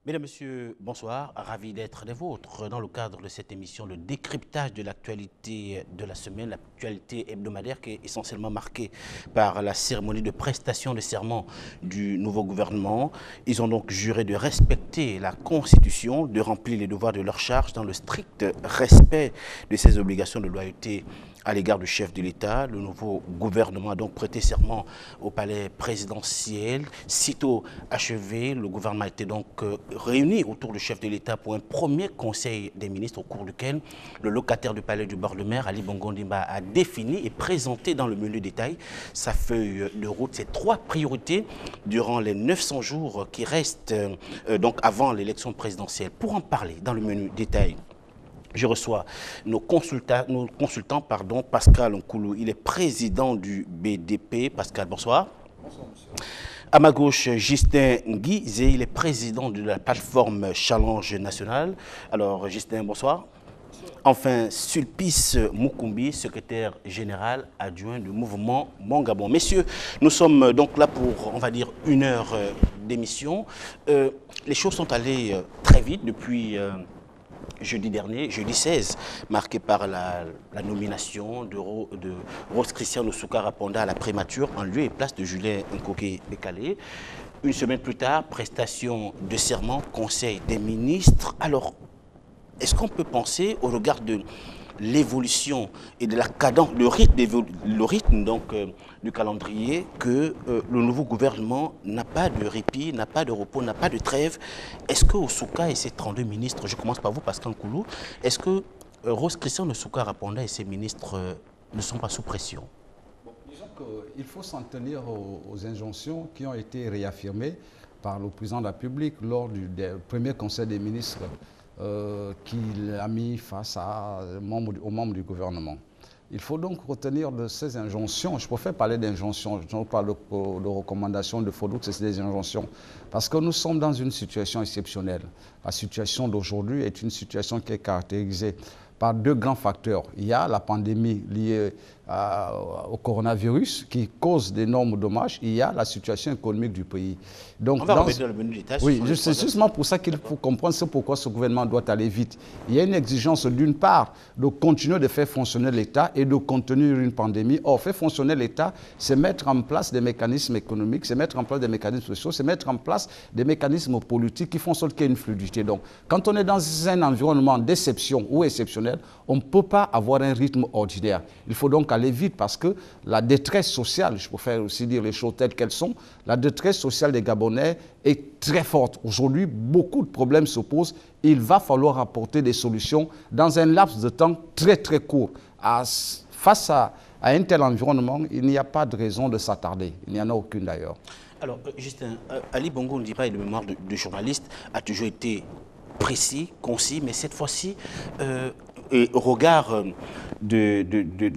Mesdames, Messieurs, bonsoir. Ravi d'être des vôtres dans le cadre de cette émission, le décryptage de l'actualité de la semaine, l'actualité hebdomadaire qui est essentiellement marquée par la cérémonie de prestation de serment du nouveau gouvernement. Ils ont donc juré de respecter la Constitution, de remplir les devoirs de leur charge dans le strict respect de ses obligations de loyauté à l'égard du chef de l'État. Le nouveau gouvernement a donc prêté serment au palais présidentiel. Sitôt achevé, le gouvernement a été donc réuni autour du chef de l'État pour un premier conseil des ministres au cours duquel le locataire du palais du bord de mer, Ali Bongo Ondimba, a défini et présenté dans le menu détail sa feuille de route, ses 3 priorités durant les 900 jours qui restent donc avant l'élection présidentielle. Pour en parler dans le menu détail, je reçois nos consultants, Pascal Nkoulou. Il est président du BDP. Pascal, bonsoir. Bonsoir, monsieur. À ma gauche, Justin Nguizé, il est président de la plateforme Challenge National. Alors, Justin, bonsoir. Bonsoir. Enfin, Sulpice Mukumbi, secrétaire général adjoint du mouvement Mon Gabon. Messieurs, nous sommes donc là pour, on va dire, 1 heure d'émission. Les choses sont allées très vite depuis jeudi dernier, jeudi 16, marqué par la nomination de Rose Christian Ousouka Ponda à la primature en lieu et place de Julien Nkoké Bekale. 1 semaine plus tard, prestation de serment, conseil des ministres. Alors, est-ce qu'on peut penser, au regard de l'évolution et de la cadence, le rythme donc, du calendrier, que le nouveau gouvernement n'a pas de répit, n'a pas de repos, n'a pas de trêve? Est-ce que Ousouka et ses 32 ministres, je commence par vous, Pascal Nkoulou, est-ce que Rose Christian Ousouka Raponda et ses ministres ne sont pas sous pression? Bon, disons qu'il faut s'en tenir aux injonctions qui ont été réaffirmées par le président de la République lors du premier conseil des ministres qu'il a mis face aux membres du gouvernement. Il faut donc retenir de ces injonctions. Je préfère parler d'injonctions, je ne parle pas de recommandations, de fautes, c'est des injonctions. Parce que nous sommes dans une situation exceptionnelle. La situation d'aujourd'hui est une situation qui est caractérisée par 2 grands facteurs. Il y a la pandémie liée au coronavirus qui cause d'énormes dommages. Il y a la situation économique du pays. Donc, on va remettre dans le menu détail. Oui, c'est justement pour ça qu'il faut comprendre pourquoi ce gouvernement doit aller vite. Il y a une exigence d'une part de continuer de faire fonctionner l'État et de contenir une pandémie. Or, faire fonctionner l'État, c'est mettre en place des mécanismes économiques, c'est mettre en place des mécanismes sociaux, c'est mettre en place des mécanismes politiques qui font en sorte qu'il y ait une fluidité. Donc, quand on est dans un environnement d'exception ou exceptionnel, on ne peut pas avoir un rythme ordinaire. Il faut donc aller vite parce que la détresse sociale, je préfère aussi dire les choses telles qu'elles sont, la détresse sociale des Gabonais est très forte. Aujourd'hui, beaucoup de problèmes se posent. Il va falloir apporter des solutions dans un laps de temps très très court. Face à un tel environnement, il n'y a pas de raison de s'attarder. Il n'y en a aucune d'ailleurs. Alors, Justin, Ali Bongo Ondimba, de mémoire de journaliste, a toujours été précis, concis, mais cette fois-ci, et au regard de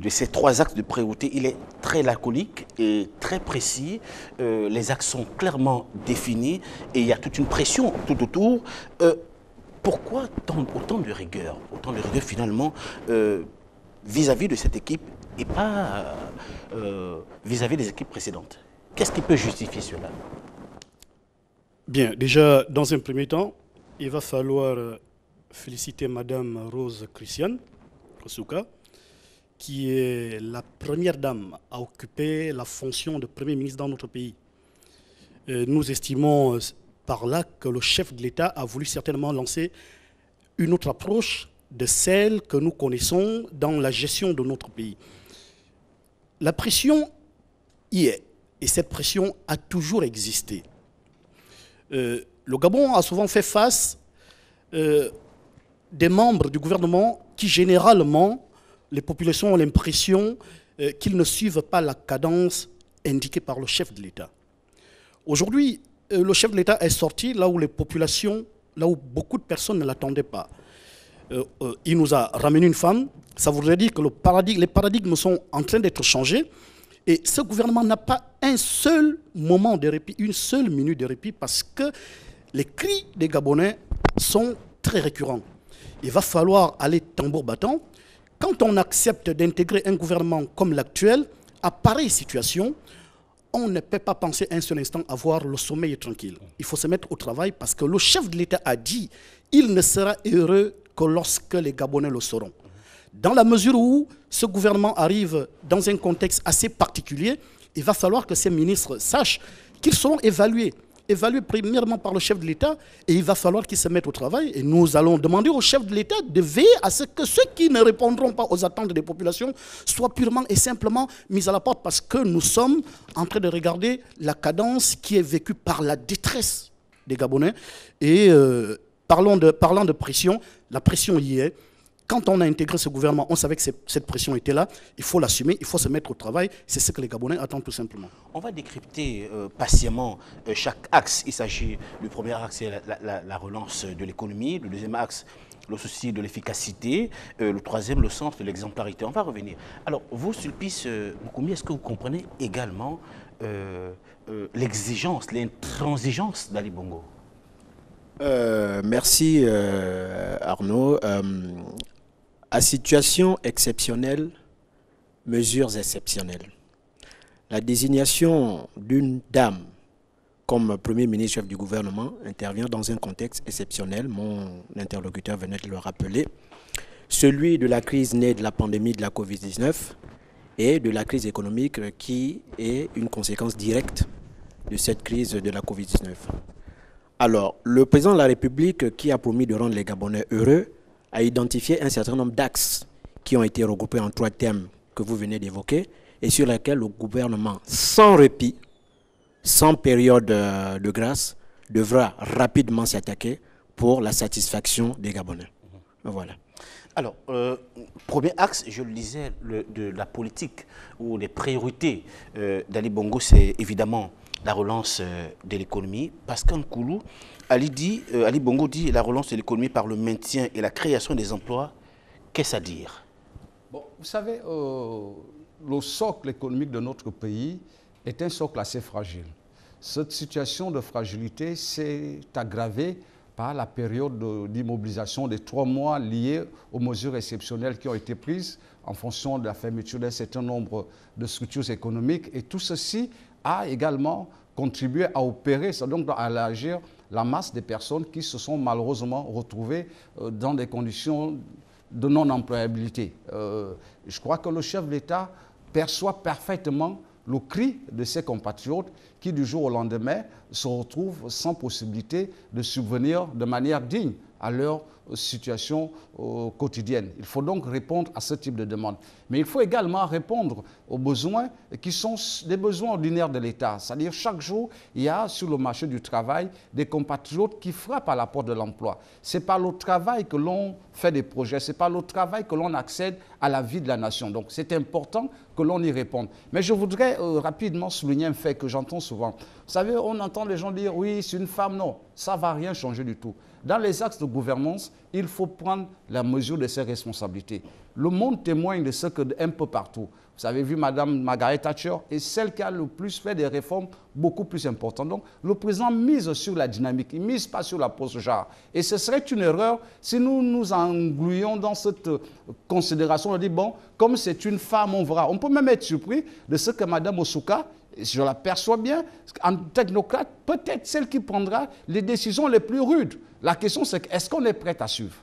ces 3 axes de priorité, il est très laconique et très précis. Les axes sont clairement définis et il y a toute une pression tout autour. Pourquoi autant de rigueur finalement vis-à-vis de cette équipe et pas vis-à-vis des équipes précédentes? Qu'est-ce qui peut justifier cela? Bien, déjà, dans un premier temps, il va falloir féliciter Madame Rose Christian Ousouka, qui est la première dame à occuper la fonction de Premier ministre dans notre pays. Nous estimons par là que le chef de l'État a voulu certainement lancer une autre approche de celle que nous connaissons dans la gestion de notre pays. La pression y est, et cette pression a toujours existé. Le Gabon a souvent fait face des membres du gouvernement qui, généralement, les populations ont l'impression qu'ils ne suivent pas la cadence indiquée par le chef de l'État. Aujourd'hui, le chef de l'État est sorti là où les populations, là où beaucoup de personnes ne l'attendaient pas. Il nous a ramené une femme. Ça voudrait dire que les paradigmes sont en train d'être changés. Et ce gouvernement n'a pas un seul moment de répit, une seule minute de répit, parce que les cris des Gabonais sont très récurrents. Il va falloir aller tambour battant. Quand on accepte d'intégrer un gouvernement comme l'actuel, à pareille situation, on ne peut pas penser un seul instant avoir le sommeil tranquille. Il faut se mettre au travail parce que le chef de l'État a dit il ne sera heureux que lorsque les Gabonais le sauront. Dans la mesure où ce gouvernement arrive dans un contexte assez particulier, il va falloir que ces ministres sachent qu'ils seront évalués premièrement par le chef de l'État, et il va falloir qu'ils se mettent au travail. Et nous allons demander au chef de l'État de veiller à ce que ceux qui ne répondront pas aux attentes des populations soient purement et simplement mis à la porte, parce que nous sommes en train de regarder la cadence qui est vécue par la détresse des Gabonais. Et parlant de pression, la pression y est. Quand on a intégré ce gouvernement, on savait que cette pression était là. Il faut l'assumer, il faut se mettre au travail. C'est ce que les Gabonais attendent tout simplement. On va décrypter patiemment chaque axe. Il s'agit du premier axe, c'est la relance de l'économie. Le deuxième axe, le souci de l'efficacité. Le troisième, le sens de l'exemplarité. On va revenir. Alors, vous, Sulpice Moukoumbi, est-ce que vous comprenez également l'exigence, l'intransigeance d'Ali Bongo? Merci Arnaud. À situation exceptionnelle, mesures exceptionnelles. La désignation d'une dame comme Premier ministre chef du gouvernement intervient dans un contexte exceptionnel. Mon interlocuteur venait de le rappeler. Celui de la crise née de la pandémie de la Covid-19 et de la crise économique qui est une conséquence directe de cette crise de la Covid-19. Alors, le président de la République, qui a promis de rendre les Gabonais heureux, a identifié un certain nombre d'axes qui ont été regroupés en 3 thèmes que vous venez d'évoquer et sur lesquels le gouvernement, sans répit, sans période de grâce, devra rapidement s'attaquer pour la satisfaction des Gabonais. Voilà. Alors, premier axe, je le disais, de la politique ou les priorités d'Ali Bongo, c'est évidemment la relance de l'économie. Pascal Koulou, Ali Bongo dit la relance de l'économie par le maintien et la création des emplois. Qu'est-ce à dire? Bon, vous savez, le socle économique de notre pays est un socle assez fragile. Cette situation de fragilité s'est aggravée par la période d'immobilisation des 3 mois liée aux mesures exceptionnelles qui ont été prises en fonction de la fermeture d'un certain nombre de structures économiques. Et tout ceci a également contribué à opérer, donc à élargir la masse des personnes qui se sont malheureusement retrouvées dans des conditions de non-employabilité. Je crois que le chef de l'État perçoit parfaitement le cri de ses compatriotes qui, du jour au lendemain, se retrouvent sans possibilité de subvenir de manière digne à leur situation quotidienne. Il faut donc répondre à ce type de demande. Mais il faut également répondre aux besoins qui sont des besoins ordinaires de l'État. C'est-à-dire chaque jour, il y a sur le marché du travail des compatriotes qui frappent à la porte de l'emploi. C'est par le travail que l'on fait des projets, c'est par le travail que l'on accède à la vie de la nation. Donc c'est important que l'on y réponde. Mais je voudrais rapidement souligner un fait que j'entends souvent. Vous savez, on entend les gens dire « oui, c'est une femme ». Non, ça ne va rien changer du tout. Dans les axes de gouvernance, il faut prendre la mesure de ses responsabilités. Le monde témoigne de ce qu'un peu partout. Vous avez vu Mme Margaret Thatcher est celle qui a le plus fait des réformes beaucoup plus importantes. Donc, le président mise sur la dynamique, il ne mise pas sur la pose-genre. Et ce serait une erreur si nous nous engluions dans cette considération. On dit, bon, comme c'est une femme, on verra. On peut même être surpris de ce que Mme Osuka, je l'aperçois bien, en technocrate, peut-être celle qui prendra les décisions les plus rudes. La question, c'est est-ce qu'on est prêt à suivre?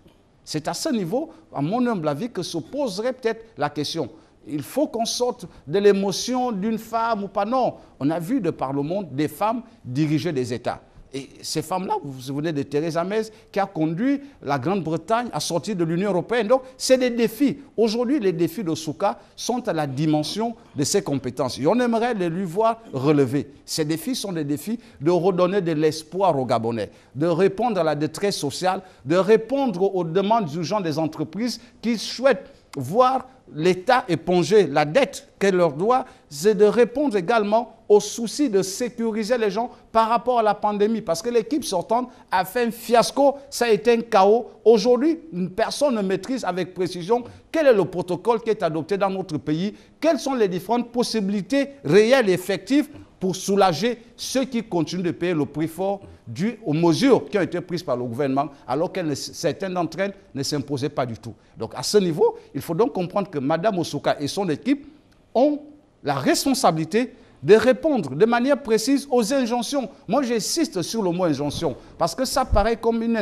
C'est à ce niveau, à mon humble avis, que se poserait peut-être la question. Il faut qu'on sorte de l'émotion d'une femme ou pas. Non, on a vu de par le monde des femmes diriger des États. Et ces femmes-là, vous vous souvenez de Theresa May, qui a conduit la Grande-Bretagne à sortir de l'Union européenne. Donc, c'est des défis. Aujourd'hui, les défis de Souka sont à la dimension de ses compétences. Et on aimerait les lui voir relever. Ces défis sont des défis de redonner de l'espoir aux Gabonais, de répondre à la détresse sociale, de répondre aux demandes urgentes des entreprises qui souhaitent voir l'État éponger la dette qu'elle leur doit, c'est de répondre également au souci de sécuriser les gens par rapport à la pandémie. Parce que l'équipe sortante a fait un fiasco, ça a été un chaos. Aujourd'hui, personne ne maîtrise avec précision quel est le protocole qui est adopté dans notre pays, quelles sont les différentes possibilités réelles et effectives pour soulager ceux qui continuent de payer le prix fort dû aux mesures qui ont été prises par le gouvernement, alors que certaines d'entre elles ne s'imposaient pas du tout. Donc à ce niveau, il faut donc comprendre que Mme Osuka et son équipe ont la responsabilité de répondre de manière précise aux injonctions. Moi, j'insiste sur le mot injonction, parce que ça paraît comme une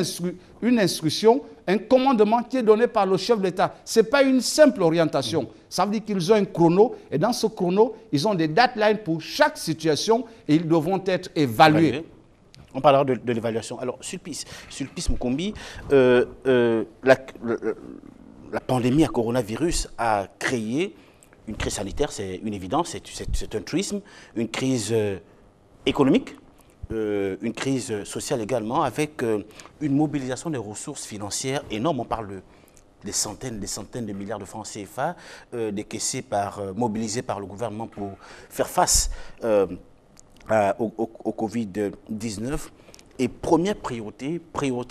instruction, un commandement qui est donné par le chef de l'État. Ce n'est pas une simple orientation. Ça veut dire qu'ils ont un chrono, et dans ce chrono, ils ont des deadlines pour chaque situation, et ils devront être évalués. On parlera de l'évaluation. Alors, Sulpice Mukumbi, la pandémie à coronavirus a créé une crise sanitaire, c'est une évidence, c'est un truisme, une crise économique, une crise sociale également, avec une mobilisation des ressources financières énorme. On parle des centaines de milliards de francs CFA mobilisés par le gouvernement pour faire face au Covid-19. Et première priorité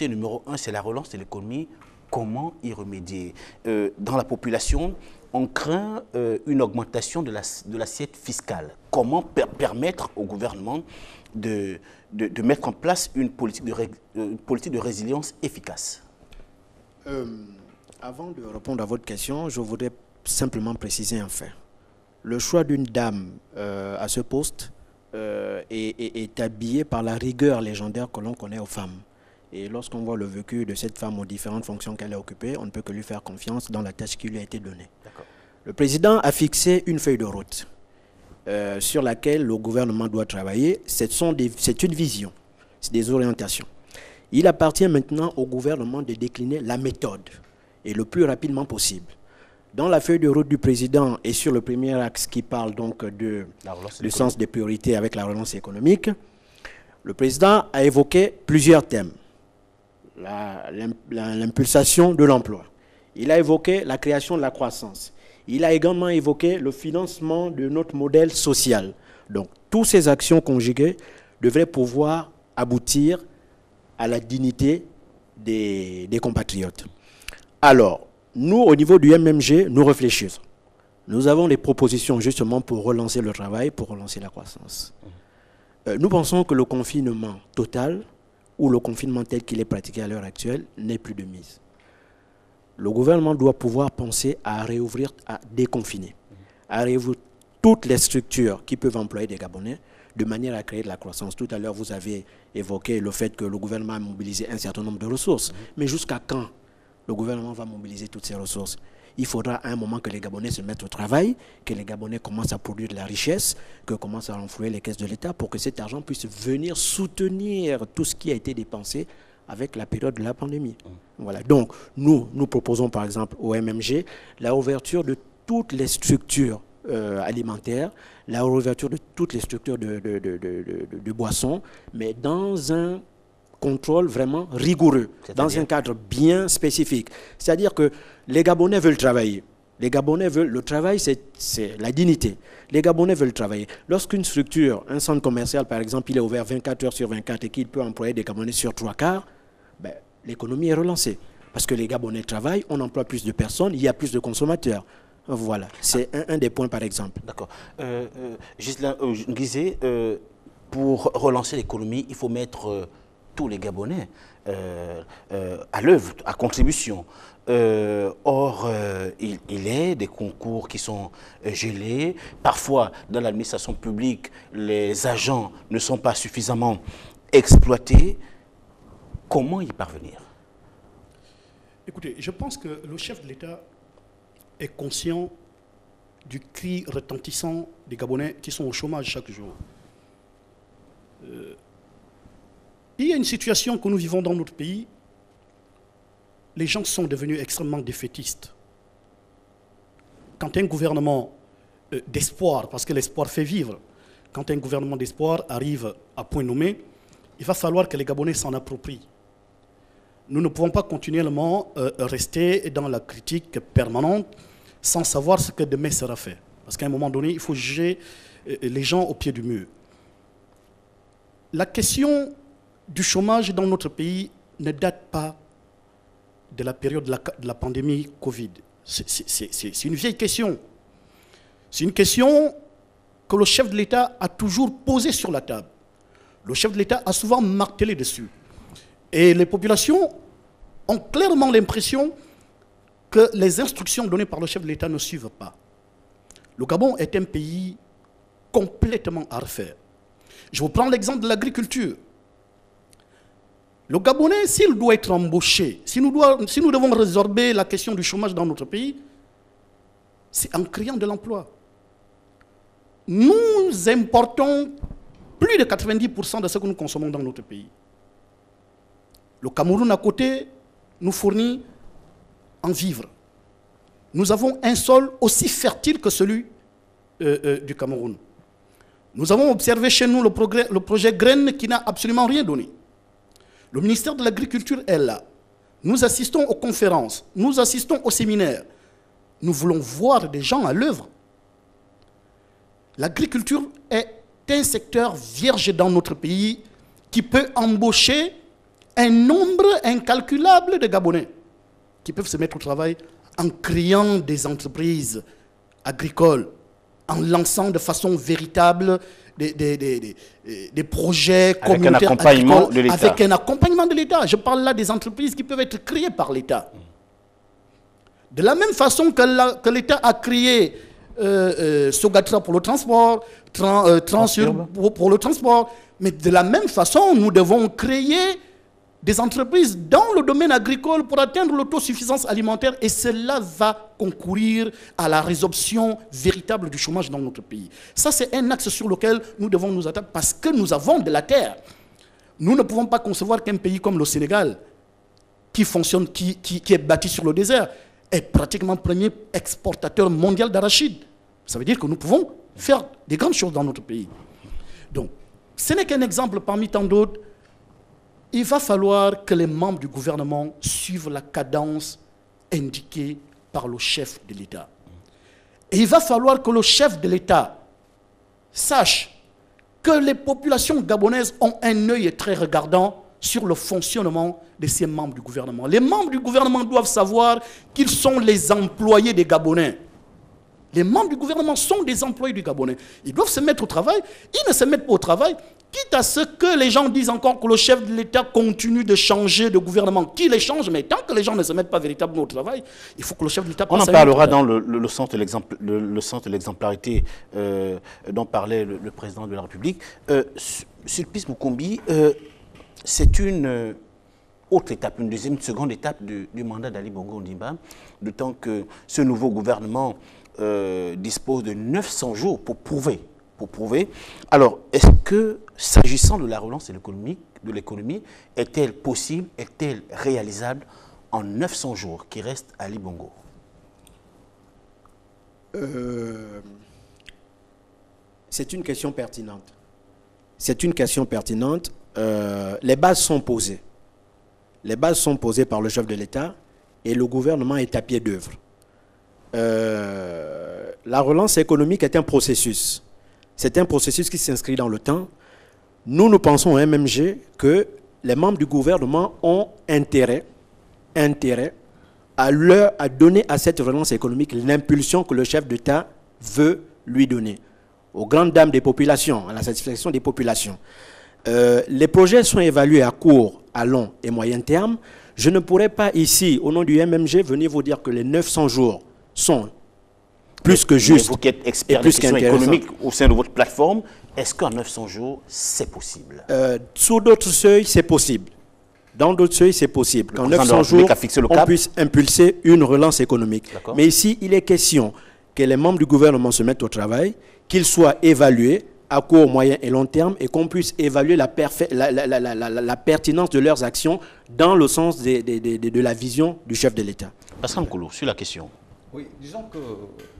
numéro 1, c'est la relance de l'économie. Comment y remédier? Dans la population, on craint une augmentation de l'assiette fiscale. Comment permettre au gouvernement de mettre en place une politique de résilience efficace? Avant de répondre à votre question, je voudrais simplement préciser un fait. Le choix d'une dame à ce poste est habillé par la rigueur légendaire que l'on connaît aux femmes. Et lorsqu'on voit le vécu de cette femme aux différentes fonctions qu'elle a occupées, on ne peut que lui faire confiance dans la tâche qui lui a été donnée. Le président a fixé une feuille de route sur laquelle le gouvernement doit travailler. C'est une vision, c'est des orientations. Il appartient maintenant au gouvernement de décliner la méthode, et le plus rapidement possible. Dans la feuille de route du président et sur le premier axe qui parle donc du sens des priorités avec la relance économique, le président a évoqué plusieurs thèmes. L'impulsation de l'emploi. Il a évoqué la création de la croissance. Il a également évoqué le financement de notre modèle social. Donc, toutes ces actions conjuguées devraient pouvoir aboutir à la dignité des compatriotes. Alors, nous, au niveau du MMG, nous réfléchissons. Nous avons des propositions justement pour relancer le travail, pour relancer la croissance. Nous pensons que le confinement total ou le confinement tel qu'il est pratiqué à l'heure actuelle n'est plus de mise. Le gouvernement doit pouvoir penser à réouvrir, à déconfiner, à réouvrir toutes les structures qui peuvent employer des Gabonais de manière à créer de la croissance. Tout à l'heure, vous avez évoqué le fait que le gouvernement a mobilisé un certain nombre de ressources. Mais jusqu'à quand le gouvernement va mobiliser toutes ces ressources? Il faudra à un moment que les Gabonais se mettent au travail, que les Gabonais commencent à produire de la richesse, que commencent à renflouer les caisses de l'État pour que cet argent puisse venir soutenir tout ce qui a été dépensé avec la période de la pandémie. Voilà. Donc, nous proposons par exemple au MMG la ouverture de toutes les structures alimentaires, la réouverture de toutes les structures de boissons, mais dans un contrôle vraiment rigoureux, dans un cadre bien spécifique. C'est-à-dire que les Gabonais veulent travailler. Les Gabonais veulent, le travail, c'est la dignité. Les Gabonais veulent travailler. Lorsqu'une structure, un centre commercial par exemple, il est ouvert 24 heures sur 24 et qu'il peut employer des Gabonais sur 3 quarts, ben, l'économie est relancée. Parce que les Gabonais travaillent, on emploie plus de personnes, il y a plus de consommateurs. Voilà, c'est un des points par exemple. D'accord. Ghislain Guizé, pour relancer l'économie, il faut mettre tous les Gabonais à l'œuvre, à contribution. Or, il est des concours qui sont gelés. Parfois, dans l'administration publique, les agents ne sont pas suffisamment exploités. Comment y parvenir? Écoutez, je pense que le chef de l'État est conscient du cri retentissant des Gabonais qui sont au chômage chaque jour. Il y a une situation que nous vivons dans notre pays. Les gens sont devenus extrêmement défaitistes. Quand un gouvernement d'espoir, parce que l'espoir fait vivre, quand un gouvernement d'espoir arrive à point nommé, il va falloir que les Gabonais s'en approprient. Nous ne pouvons pas continuellement rester dans la critique permanente sans savoir ce que demain sera fait. Parce qu'à un moment donné, il faut juger les gens au pied du mur. La question du chômage dans notre pays ne date pas de la période de la pandémie Covid. C'est une vieille question. C'est une question que le chef de l'État a toujours posée sur la table. Le chef de l'État a souvent martelé dessus. Et les populations ont clairement l'impression que les instructions données par le chef de l'État ne suivent pas. Le Gabon est un pays complètement à refaire. Je vous prends l'exemple de l'agriculture. Le Gabonais, s'il doit être embauché, si nous devons résorber la question du chômage dans notre pays, c'est en créant de l'emploi. Nous importons plus de 90% de ce que nous consommons dans notre pays. Le Cameroun à côté nous fournit en vivres. Nous avons un sol aussi fertile que celui du Cameroun. Nous avons observé chez nous le projet Graines qui n'a absolument rien donné. Le ministère de l'Agriculture est là. Nous assistons aux conférences, nous assistons aux séminaires. Nous voulons voir des gens à l'œuvre. L'agriculture est un secteur vierge dans notre pays qui peut embaucher un nombre incalculable de Gabonais qui peuvent se mettre au travail en créant des entreprises agricoles, en lançant de façon véritable des projets communautaires agricoles avec un accompagnement de l'État. Je parle là des entreprises qui peuvent être créées par l'État. De la même façon que l'État a créé Sogatra pour le transport, Transur pour le transport, mais de la même façon, nous devons créer des entreprises dans le domaine agricole pour atteindre l'autosuffisance alimentaire et cela va concourir à la résorption véritable du chômage dans notre pays. Ça, c'est un axe sur lequel nous devons nous attaquer parce que nous avons de la terre. Nous ne pouvons pas concevoir qu'un pays comme le Sénégal, qui fonctionne, qui est bâti sur le désert, est pratiquement premier exportateur mondial d'arachide. Ça veut dire que nous pouvons faire des grandes choses dans notre pays. Donc, ce n'est qu'un exemple parmi tant d'autres. Il va falloir que les membres du gouvernement suivent la cadence indiquée par le chef de l'État. Et il va falloir que le chef de l'État sache que les populations gabonaises ont un œil très regardant sur le fonctionnement de ces membres du gouvernement. Les membres du gouvernement doivent savoir qu'ils sont les employés des Gabonais. Les membres du gouvernement sont des employés du Gabonais. Ils doivent se mettre au travail. Ils ne se mettent pas au travail, quitte à ce que les gens disent encore que le chef de l'État continue de changer de gouvernement. Qui les change, mais tant que les gens ne se mettent pas véritablement au travail, il faut que le chef de l'État... On en parlera dans le centre de l'exemplarité dont parlait le président de la République. Sulpice Mukumbi, c'est une autre étape, une seconde étape du mandat d'Ali Bongo Ondimba, d'autant que ce nouveau gouvernement dispose de 900 jours pour prouver. Alors, est-ce que, s'agissant de la relance de l'économie, est-elle possible, est-elle réalisable en 900 jours qui restent à Ali Bongo? C'est une question pertinente. C'est une question pertinente. Les bases sont posées. Les bases sont posées par le chef de l'État et le gouvernement est à pied d'œuvre. La relance économique est un processus. C'est un processus qui s'inscrit dans le temps. Nous pensons au MMG que les membres du gouvernement ont intérêt à donner à cette relance économique l'impulsion que le chef d'État veut lui donner. Aux grandes dames des populations, à la satisfaction des populations. Les projets sont évalués à court, à long et moyen terme. Je ne pourrais pas ici, au nom du MMG, venir vous dire que les 900 jours sont plus que justes. Vous qui êtes expert des questions économiques au sein de votre plateforme, est-ce qu'en 900 jours, c'est possible? Sous d'autres seuils, c'est possible. Dans d'autres seuils, c'est possible. Qu'en 900 jours, on puisse impulser une relance économique. Mais ici, il est question que les membres du gouvernement se mettent au travail, qu'ils soient évalués à court, moyen et long terme et qu'on puisse évaluer la pertinence de leurs actions dans le sens de la vision du chef de l'État. Pascal Koulou, sur la question. Oui, disons que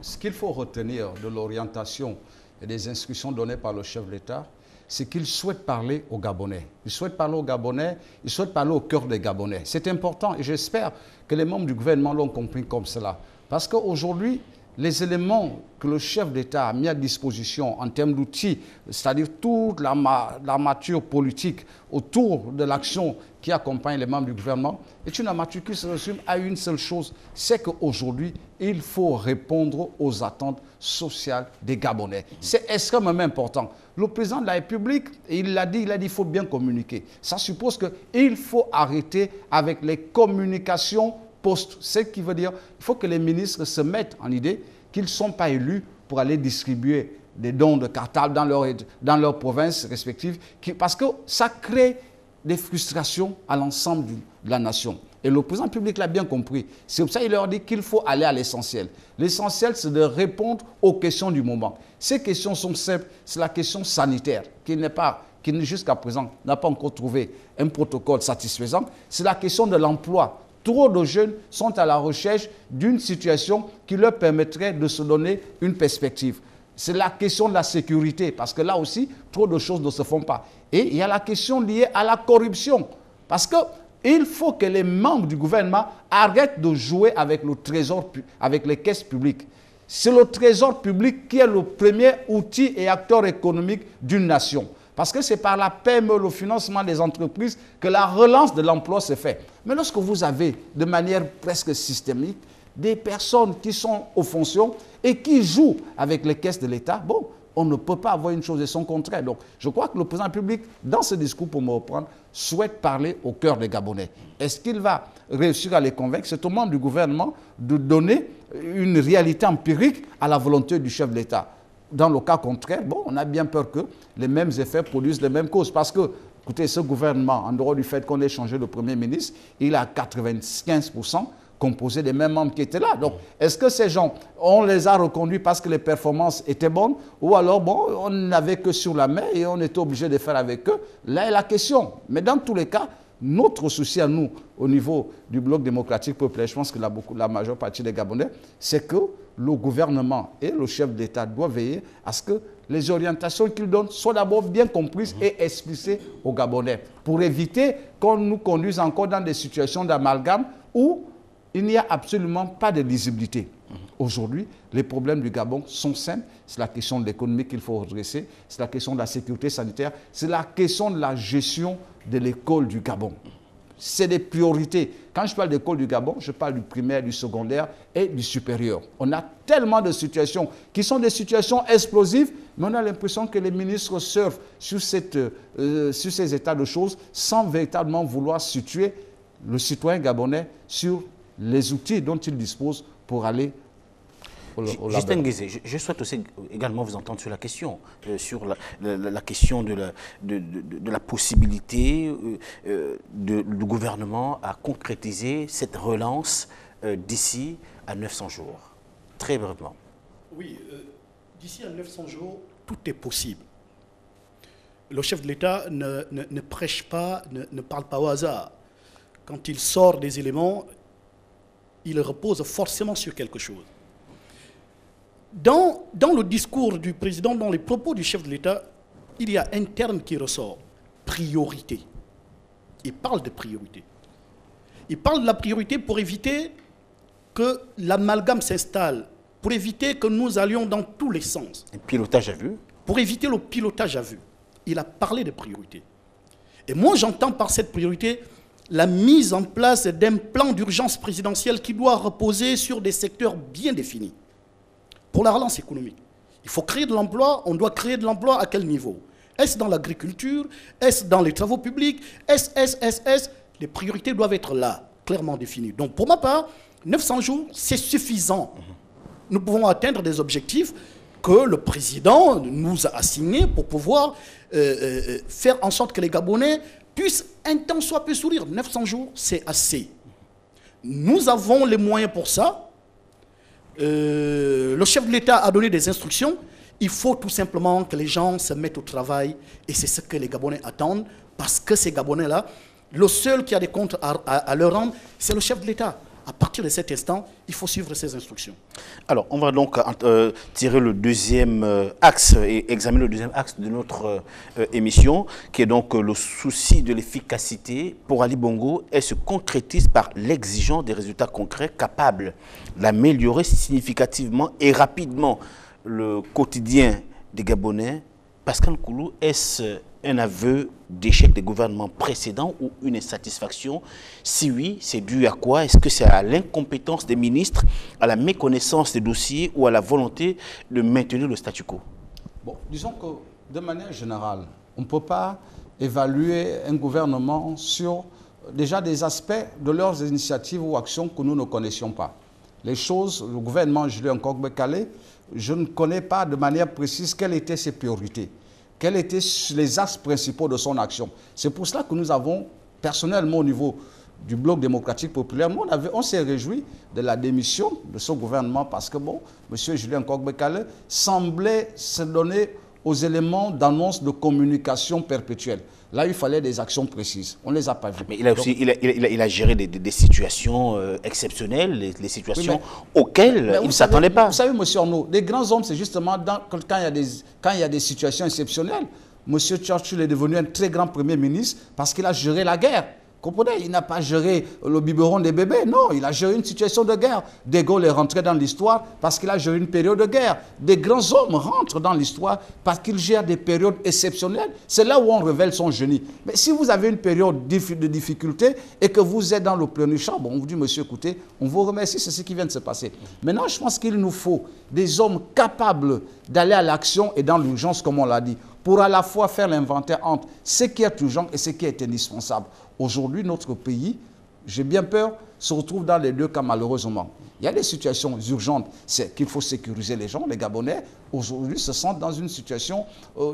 ce qu'il faut retenir de l'orientation et des instructions données par le chef de l'État, c'est qu'il souhaite parler aux Gabonais. Il souhaite parler aux Gabonais, il souhaite parler au cœur des Gabonais. C'est important et j'espère que les membres du gouvernement l'ont compris comme cela. Parce qu'aujourd'hui, les éléments que le chef d'État a mis à disposition en termes d'outils, c'est-à-dire toute l'armature politique autour de l'action qui accompagne les membres du gouvernement, est une armature qui se résume à une seule chose, c'est qu'aujourd'hui, il faut répondre aux attentes sociales des Gabonais. C'est extrêmement important. Le président de la République, il l'a dit, il faut bien communiquer. Ça suppose qu'il faut arrêter avec les communications post. Ce qui veut dire qu'il faut que les ministres se mettent en idée qu'ils ne sont pas élus pour aller distribuer des dons de cartable dans leurs provinces respectives, parce que ça crée des frustrations à l'ensemble de la nation. Et le président public l'a bien compris. C'est pour ça qu'il leur dit qu'il faut aller à l'essentiel. L'essentiel, c'est de répondre aux questions du moment. Ces questions sont simples. C'est la question sanitaire, qui jusqu'à présent n'a pas encore trouvé un protocole satisfaisant. C'est la question de l'emploi. Trop de jeunes sont à la recherche d'une situation qui leur permettrait de se donner une perspective. C'est la question de la sécurité, parce que là aussi, trop de choses ne se font pas. Et il y a la question liée à la corruption, parce qu'il faut que les membres du gouvernement arrêtent de jouer avec le trésor, avec les caisses publiques. C'est le trésor public qui est le premier outil et acteur économique d'une nation. Parce que c'est par la PME, le financement des entreprises, que la relance de l'emploi se fait. Mais lorsque vous avez, de manière presque systémique, des personnes qui sont aux fonctions et qui jouent avec les caisses de l'État, bon, on ne peut pas avoir une chose et son contraire. Donc, je crois que le président public, dans ce discours, pour me reprendre, souhaite parler au cœur des Gabonais. Est-ce qu'il va réussir à les convaincre? C'est au membre du gouvernement de donner une réalité empirique à la volonté du chef de l'État. Dans le cas contraire, bon, on a bien peur que les mêmes effets produisent les mêmes causes. Parce que, écoutez, ce gouvernement, en dehors du fait qu'on ait changé le Premier ministre, il a 95% composé des mêmes membres qui étaient là. Donc, est-ce que ces gens, on les a reconduits parce que les performances étaient bonnes, ou alors, bon, on n'avait que sur la main et on était obligé de faire avec eux? Là est la question. Mais dans tous les cas, notre souci à nous, au niveau du bloc démocratique populaire, je pense que la majeure partie des Gabonais, c'est que le gouvernement et le chef d'État doivent veiller à ce que les orientations qu'ils donnent soient d'abord bien comprises et explicitées aux Gabonais, pour éviter qu'on nous conduise encore dans des situations d'amalgame où il n'y a absolument pas de lisibilité. Aujourd'hui, les problèmes du Gabon sont simples. C'est la question de l'économie qu'il faut redresser, c'est la question de la sécurité sanitaire, c'est la question de la gestion de l'école du Gabon. C'est des priorités. Quand je parle d'école du Gabon, je parle du primaire, du secondaire et du supérieur. On a tellement de situations qui sont des situations explosives, mais on a l'impression que les ministres surfent sur ces états de choses sans véritablement vouloir situer le citoyen gabonais sur les outils dont il dispose pour aller Justin Guézé, je souhaite aussi également vous entendre sur la question, sur la question de la possibilité du gouvernement à concrétiser cette relance d'ici à 900 jours. Très brièvement. Oui, d'ici à 900 jours, tout est possible. Le chef de l'État ne prêche pas, ne parle pas au hasard. Quand il sort des éléments, il repose forcément sur quelque chose. Dans le discours du président, dans les propos du chef de l'État, il y a un terme qui ressort, priorité. Il parle de priorité. Il parle de la priorité pour éviter que l'amalgame s'installe, pour éviter que nous allions dans tous les sens. Un pilotage à vue. Pour éviter le pilotage à vue. Il a parlé de priorité. Et moi, j'entends par cette priorité la mise en place d'un plan d'urgence présidentiel qui doit reposer sur des secteurs bien définis. Pour la relance économique, il faut créer de l'emploi. On doit créer de l'emploi à quel niveau? Est-ce dans l'agriculture? Est-ce dans les travaux publics? Les priorités doivent être là, clairement définies. Donc pour ma part, 900 jours, c'est suffisant. Nous pouvons atteindre des objectifs que le président nous a assignés pour pouvoir faire en sorte que les Gabonais puissent un temps soit peu sourire. 900 jours, c'est assez. Nous avons les moyens pour ça. Le chef de l'État a donné des instructions. Il faut tout simplement que les gens se mettent au travail. Et c'est ce que les Gabonais attendent. Parce que ces Gabonais-là, le seul qui a des comptes à leur rendre, c'est le chef de l'État. À partir de cet instant, il faut suivre ces instructions. Alors, on va donc tirer le deuxième axe et examiner le deuxième axe de notre émission, qui est donc le souci de l'efficacité pour Ali Bongo. Elle se concrétise par l'exigence des résultats concrets capables d'améliorer significativement et rapidement le quotidien des Gabonais. Pascal Koulou, est-ce un aveu d'échec des gouvernements précédents ou une insatisfaction? Si oui, c'est dû à quoi? Est-ce que c'est à l'incompétence des ministres, à la méconnaissance des dossiers ou à la volonté de maintenir le statu quo? Bon, disons que de manière générale, on ne peut pas évaluer un gouvernement sur déjà des aspects de leurs initiatives ou actions que nous ne connaissions pas. les choses, le gouvernement Julien Nkogbe-Kallé, je ne connais pas de manière précise quelles étaient ses priorités, quels étaient les axes principaux de son action. C'est pour cela que nous avons, personnellement au niveau du Bloc démocratique populaire, nous on s'est réjoui de la démission de ce gouvernement parce que, bon, M. Julien Nkogbe-Kallé semblait se donner aux éléments d'annonce de communication perpétuelle. Là, il fallait des actions précises. On ne les a pas vues. Mais il a aussi il a géré des situations exceptionnelles, les situations auxquelles il ne s'attendait pas. Vous savez, M. Arnaud, les grands hommes, c'est justement quand il y a des situations exceptionnelles. M. Churchill est devenu un très grand Premier ministre parce qu'il a géré la guerre. Comprenez, il n'a pas géré le biberon des bébés, non, il a géré une situation de guerre. De Gaulle est rentré dans l'histoire parce qu'il a géré une période de guerre. Des grands hommes rentrent dans l'histoire parce qu'ils gèrent des périodes exceptionnelles. C'est là où on révèle son génie. Mais si vous avez une période de difficulté et que vous êtes dans le plénitude, bon, on vous dit, monsieur, écoutez, on vous remercie, c'est ce qui vient de se passer. Maintenant, je pense qu'il nous faut des hommes capables d'aller à l'action et dans l'urgence, comme on l'a dit, pour à la fois faire l'inventaire entre ce qui est urgent et ce qui est indispensable. Aujourd'hui, notre pays, j'ai bien peur, se retrouve dans les deux cas malheureusement. Il y a des situations urgentes, c'est qu'il faut sécuriser les gens. Les Gabonais, aujourd'hui, se sentent dans une situation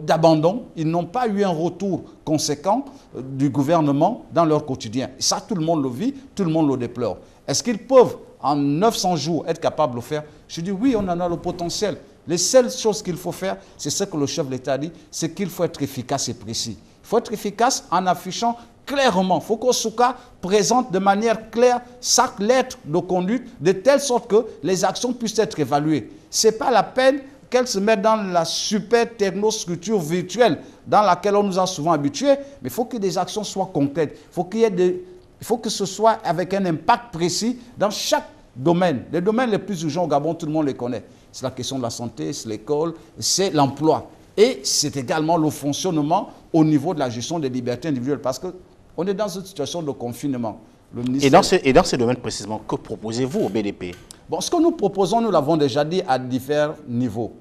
d'abandon. Ils n'ont pas eu un retour conséquent du gouvernement dans leur quotidien. Et ça, tout le monde le vit, tout le monde le déplore. Est-ce qu'ils peuvent, en 900 jours, être capables de le faire? Je dis oui, on en a le potentiel. Les seules choses qu'il faut faire, c'est ce que le chef de l'État dit, c'est qu'il faut être efficace et précis. Il faut être efficace en affichant clairement. Il faut qu'Osouka présente de manière claire chaque lettre de conduite de telle sorte que les actions puissent être évaluées. Ce n'est pas la peine qu'elle se mette dans la super technostructure virtuelle dans laquelle on nous a souvent habitués, mais il faut que des actions soient concrètes. Il faut que ce soit avec un impact précis dans chaque domaine. Les domaines les plus urgents au Gabon, tout le monde les connaît. C'est la question de la santé, c'est l'école, c'est l'emploi. Et c'est également le fonctionnement au niveau de la gestion des libertés individuelles. Parce qu'on est dans une situation de confinement. Et dans ce domaine précisément, que proposez-vous au BDP? Bon, ce que nous proposons, nous l'avons déjà dit à différents niveaux.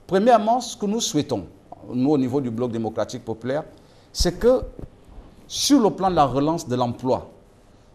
Premièrement, ce que nous souhaitons, nous au niveau du Bloc démocratique populaire, c'est que sur le plan de la relance de l'emploi,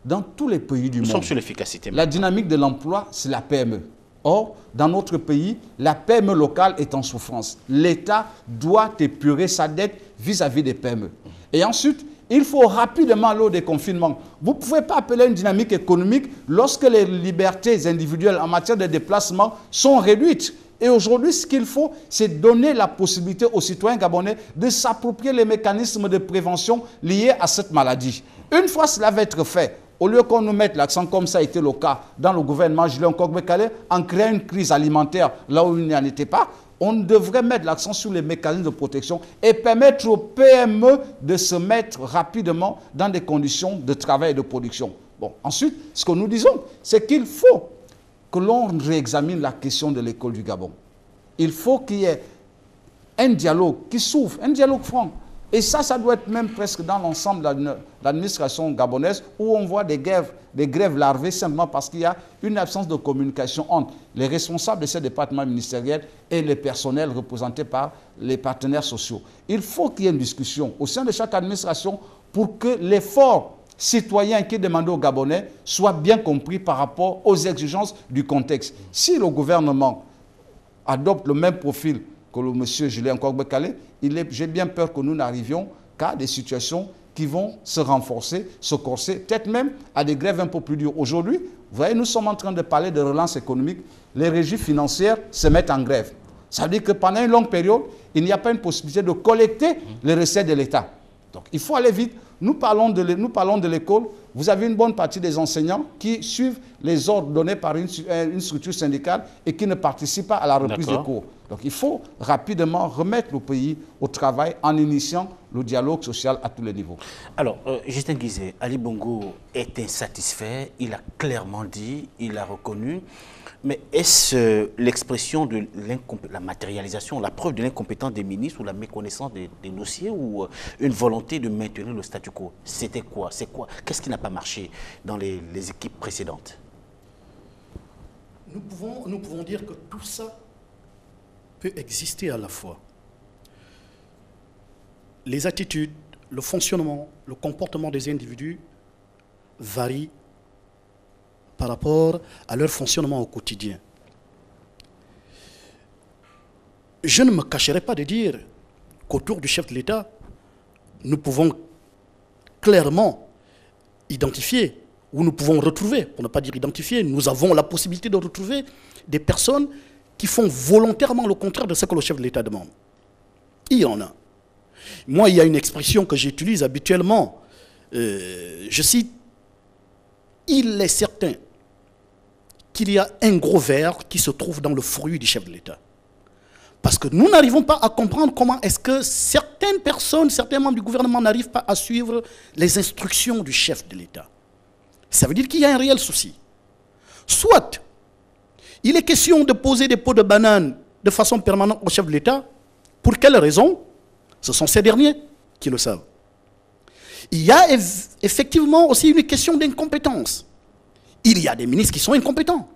dans tous les pays du monde, nous sommes sur l'efficacité. La dynamique de l'emploi, c'est la PME. Or, dans notre pays, la PME locale est en souffrance. L'État doit épurer sa dette vis-à-vis des PME. Et ensuite, il faut rapidement aller au déconfinement. Vous ne pouvez pas appeler une dynamique économique lorsque les libertés individuelles en matière de déplacement sont réduites. Et aujourd'hui, ce qu'il faut, c'est donner la possibilité aux citoyens gabonais de s'approprier les mécanismes de prévention liés à cette maladie. Une fois cela va être fait, au lieu qu'on nous mette l'accent, comme ça a été le cas dans le gouvernement Julien Nkogbe-Kallé, en créant une crise alimentaire là où il n'y en était pas, on devrait mettre l'accent sur les mécanismes de protection et permettre aux PME de se mettre rapidement dans des conditions de travail et de production. Bon, ensuite, ce que nous disons, c'est qu'il faut que l'on réexamine la question de l'école du Gabon. Il faut qu'il y ait un dialogue qui s'ouvre, un dialogue franc. Et ça doit être même presque dans l'ensemble de l'administration gabonaise où on voit des grèves larvées simplement parce qu'il y a une absence de communication entre les responsables de ces départements ministériels et les personnels représentés par les partenaires sociaux. Il faut qu'il y ait une discussion au sein de chaque administration pour que l'effort citoyen qui est demandé aux Gabonais soit bien compris par rapport aux exigences du contexte. Si le gouvernement adopte le même profil que le monsieur Julien Nkogbe-Kallé, j'ai bien peur que nous n'arrivions qu'à des situations qui vont se renforcer, se corser, peut-être même à des grèves un peu plus dures. Aujourd'hui, vous voyez, nous sommes en train de parler de relance économique. Les régies financières se mettent en grève. Ça veut dire que pendant une longue période, il n'y a pas une possibilité de collecter les recettes de l'État. Donc, il faut aller vite. Nous parlons de l'école. Vous avez une bonne partie des enseignants qui suivent les ordres donnés par une structure syndicale et qui ne participent pas à la reprise des cours. Donc il faut rapidement remettre le pays au travail en initiant le dialogue social à tous les niveaux. Alors, Justin Guizé, Ali Bongo est insatisfait, il a clairement dit, il a reconnu, mais est-ce l'expression de la matérialisation, la preuve de l'incompétence des ministres ou la méconnaissance des dossiers ou une volonté de maintenir le statu quo? C'était quoi? C'est quoi? Qu'est-ce qui n'a pas marché dans les équipes précédentes? Nous pouvons dire que tout ça peut exister à la fois. Les attitudes, le fonctionnement, le comportement des individus varient par rapport à leur fonctionnement au quotidien. Je ne me cacherai pas de dire qu'autour du chef de l'État, nous pouvons clairement identifier, ou nous pouvons retrouver, pour ne pas dire identifier, nous avons la possibilité de retrouver des personnes qui font volontairement le contraire de ce que le chef de l'État demande. Il y en a. Moi, il y a une expression que j'utilise habituellement, je cite, « Il est certain qu'il y a un gros ver qui se trouve dans le fruit du chef de l'État. » Parce que nous n'arrivons pas à comprendre comment est-ce que certaines personnes, certains membres du gouvernement n'arrivent pas à suivre les instructions du chef de l'État. Ça veut dire qu'il y a un réel souci. Soit, il est question de poser des pots de banane de façon permanente au chef de l'État. Pour quelle raison? Ce sont ces derniers qui le savent. Il y a effectivement aussi une question d'incompétence. Il y a des ministres qui sont incompétents.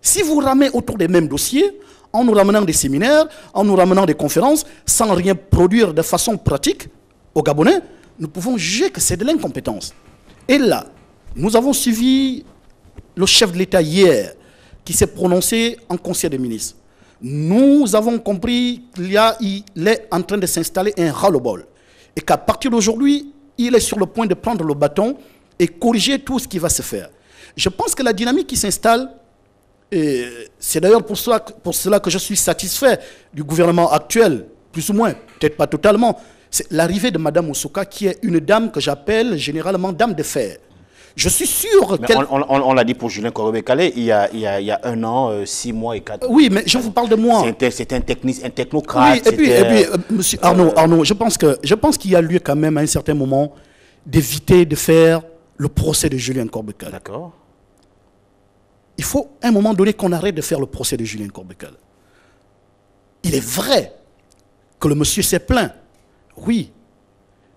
Si vous ramez autour des mêmes dossiers, en nous ramenant des séminaires, en nous ramenant des conférences, sans rien produire de façon pratique aux Gabonais, nous pouvons juger que c'est de l'incompétence. Et là, nous avons suivi le chef de l'État hier, qui s'est prononcé en Conseil des ministres. Nous avons compris qu'il est en train de s'installer un ras-le-bol. Et qu'à partir d'aujourd'hui, il est sur le point de prendre le bâton et corriger tout ce qui va se faire. Je pense que la dynamique qui s'installe, et c'est d'ailleurs pour cela que je suis satisfait du gouvernement actuel, plus ou moins, peut-être pas totalement, c'est l'arrivée de Mme Oussouka, qui est une dame que j'appelle généralement dame de fer. Je suis sûr qu'elle... On l'a dit pour Julien Korobé-Kalé il y a 1 an, 6 mois et 4 ans. Oui, mais je vous parle de moi. C'était un technocrate. Oui, et puis monsieur Arnaud, je pense qu'il y a lieu quand même à un certain moment d'éviter de faire le procès de Julien Korobé-Kalé. D'accord. Il faut à un moment donné qu'on arrête de faire le procès de Julien Korobé-Kalé. Il est vrai que le monsieur s'est plaint. Oui.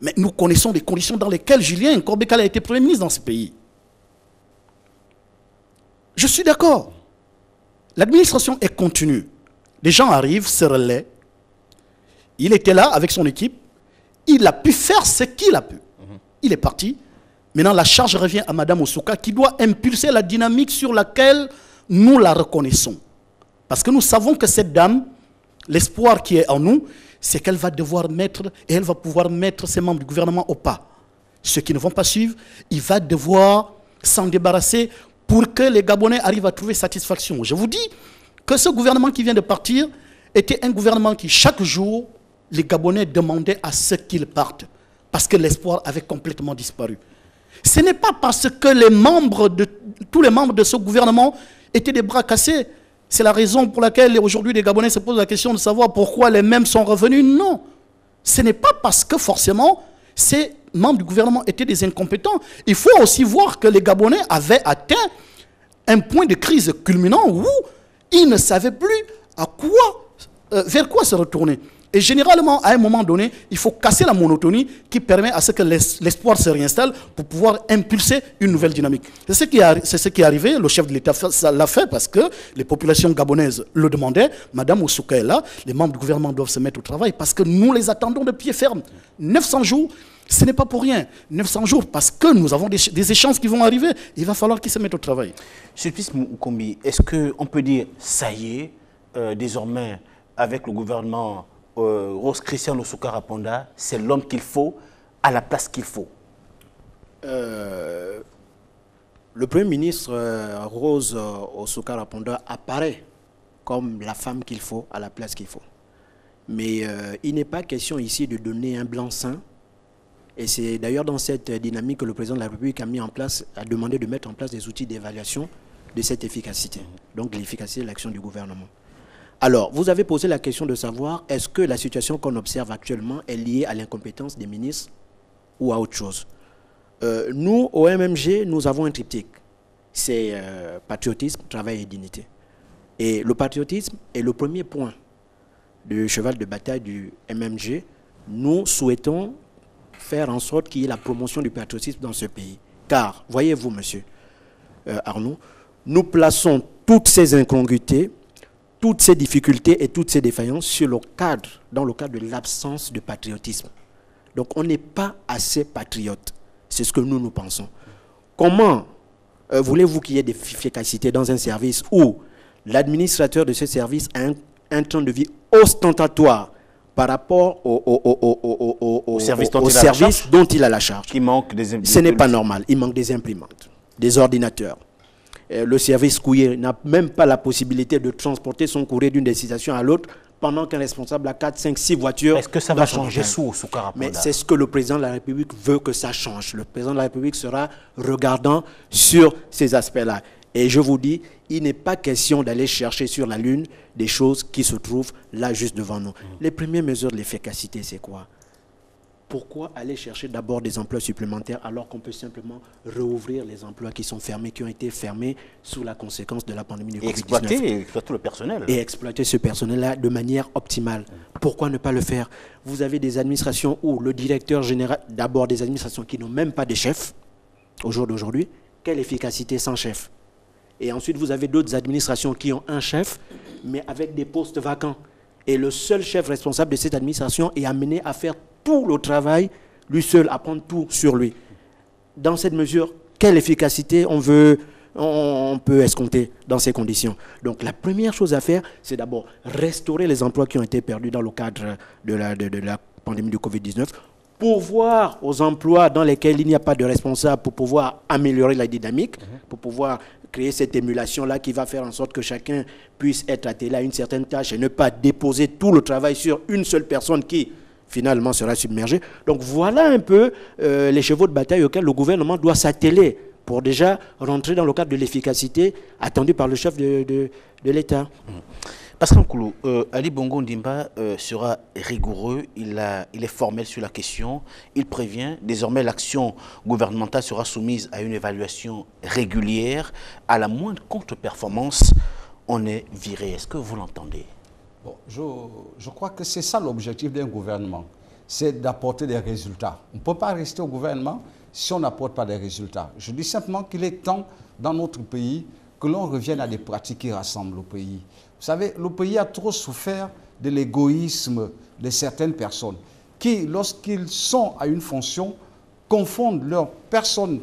Mais nous connaissons les conditions dans lesquelles Julien Korobé-Kalé a été Premier ministre dans ce pays. Je suis d'accord. L'administration est continue. Les gens arrivent, se relaient. Il était là avec son équipe. Il a pu faire ce qu'il a pu. Il est parti. Maintenant, la charge revient à Mme Oussouka qui doit impulser la dynamique sur laquelle nous la reconnaissons. Parce que nous savons que cette dame, l'espoir qui est en nous, c'est qu'elle va devoir mettre, et elle va pouvoir mettre ses membres du gouvernement au pas. Ceux qui ne vont pas suivre, il va devoir s'en débarrasser pour que les Gabonais arrivent à trouver satisfaction. Je vous dis que ce gouvernement qui vient de partir était un gouvernement qui, chaque jour, les Gabonais demandaient à ce qu'ils partent. Parce que l'espoir avait complètement disparu. Ce n'est pas parce que tous les membres de ce gouvernement étaient des bras cassés. C'est la raison pour laquelle aujourd'hui les Gabonais se posent la question de savoir pourquoi les mêmes sont revenus. Non. Ce n'est pas parce que forcément ces membres du gouvernement étaient des incompétents. Il faut aussi voir que les Gabonais avaient atteint un point de crise culminant où ils ne savaient plus vers quoi se retourner. Et généralement, à un moment donné, il faut casser la monotonie qui permet à ce que l'espoir se réinstalle pour pouvoir impulser une nouvelle dynamique. C'est ce qui est arrivé. Le chef de l'État l'a fait parce que les populations gabonaises le demandaient. Mme Oussouka est là. Les membres du gouvernement doivent se mettre au travail parce que nous les attendons de pied ferme. 900 jours, ce n'est pas pour rien. 900 jours parce que nous avons des échanges qui vont arriver. Il va falloir qu'ils se mettent au travail. Sulpice Mukombi, est-ce qu'on peut dire, ça y est, désormais, avec le gouvernement... Rose Christian Oussouka Raponda, c'est l'homme qu'il faut, à la place qu'il faut. Le Premier ministre Rose Oussouka Raponda apparaît comme la femme qu'il faut, à la place qu'il faut. Mais il n'est pas question ici de donner un blanc-seing. Et c'est d'ailleurs dans cette dynamique que le président de la République a demandé de mettre en place des outils d'évaluation de cette efficacité. Donc l'efficacité de l'action du gouvernement. Alors, vous avez posé la question de savoir est-ce que la situation qu'on observe actuellement est liée à l'incompétence des ministres ou à autre chose. Nous, au MMG, nous avons un triptyque. C'est patriotisme, travail et dignité. Et le patriotisme est le premier point du cheval de bataille du MMG. Nous souhaitons faire en sorte qu'il y ait la promotion du patriotisme dans ce pays. Car, voyez-vous, monsieur Arnaud, nous plaçons toutes ces incongruités, toutes ces difficultés et toutes ces défaillances dans le cadre de l'absence de patriotisme. Donc on n'est pas assez patriote. C'est ce que nous pensons. Comment voulez-vous qu'il y ait des efficacités dans un service où l'administrateur de ce service a un train de vie ostentatoire par rapport au service dont il a la charge. Qui manque des Ce n'est pas normal. Il manque des imprimantes, des ordinateurs. Le service courrier n'a même pas la possibilité de transporter son courrier d'une destination à l'autre pendant qu'un responsable a 4, 5, 6 voitures. Est-ce que ça va changer sous Carapanda? Mais c'est ce que le président de la République veut que ça change. Le président de la République sera regardant sur ces aspects-là. Et je vous dis, il n'est pas question d'aller chercher sur la Lune des choses qui se trouvent là juste devant nous. Les premières mesures de l'efficacité, c'est quoi? Pourquoi aller chercher d'abord des emplois supplémentaires alors qu'on peut simplement rouvrir les emplois qui sont fermés, qui ont été fermés sous la conséquence de la pandémie du Covid-19? Exploiter le personnel. Et exploiter ce personnel-là de manière optimale. Pourquoi ne pas le faire? Vous avez des administrations où le directeur général, d'abord des administrations qui n'ont même pas de chef, au jour d'aujourd'hui, quelle efficacité sans chef? Et ensuite, vous avez d'autres administrations qui ont un chef, mais avec des postes vacants. Et le seul chef responsable de cette administration est amené à faire tout le travail, lui seul, à prendre tout sur lui. Dans cette mesure, quelle efficacité on peut escompter dans ces conditions? Donc la première chose à faire, c'est d'abord restaurer les emplois qui ont été perdus dans le cadre de la pandémie du Covid-19, pourvoir aux emplois dans lesquels il n'y a pas de responsable pour pouvoir améliorer la dynamique, pour pouvoir créer cette émulation-là qui va faire en sorte que chacun puisse être attelé à une certaine tâche et ne pas déposer tout le travail sur une seule personne qui, finalement, sera submergée. Donc voilà un peu les chevaux de bataille auxquels le gouvernement doit s'atteler pour déjà rentrer dans le cadre de l'efficacité attendue par le chef de l'État. Pascal Nkoulou, Ali Bongo Ndimba sera rigoureux, il est formel sur la question, il prévient, désormais l'action gouvernementale sera soumise à une évaluation régulière, à la moindre contre-performance, on est viré. Est-ce que vous l'entendez? Bon, je crois que c'est ça l'objectif d'un gouvernement, c'est d'apporter des résultats. On ne peut pas rester au gouvernement si on n'apporte pas des résultats. Je dis simplement qu'il est temps dans notre pays que l'on revienne à des pratiques qui rassemblent le pays. Vous savez, le pays a trop souffert de l'égoïsme de certaines personnes qui, lorsqu'ils sont à une fonction, confondent leur personne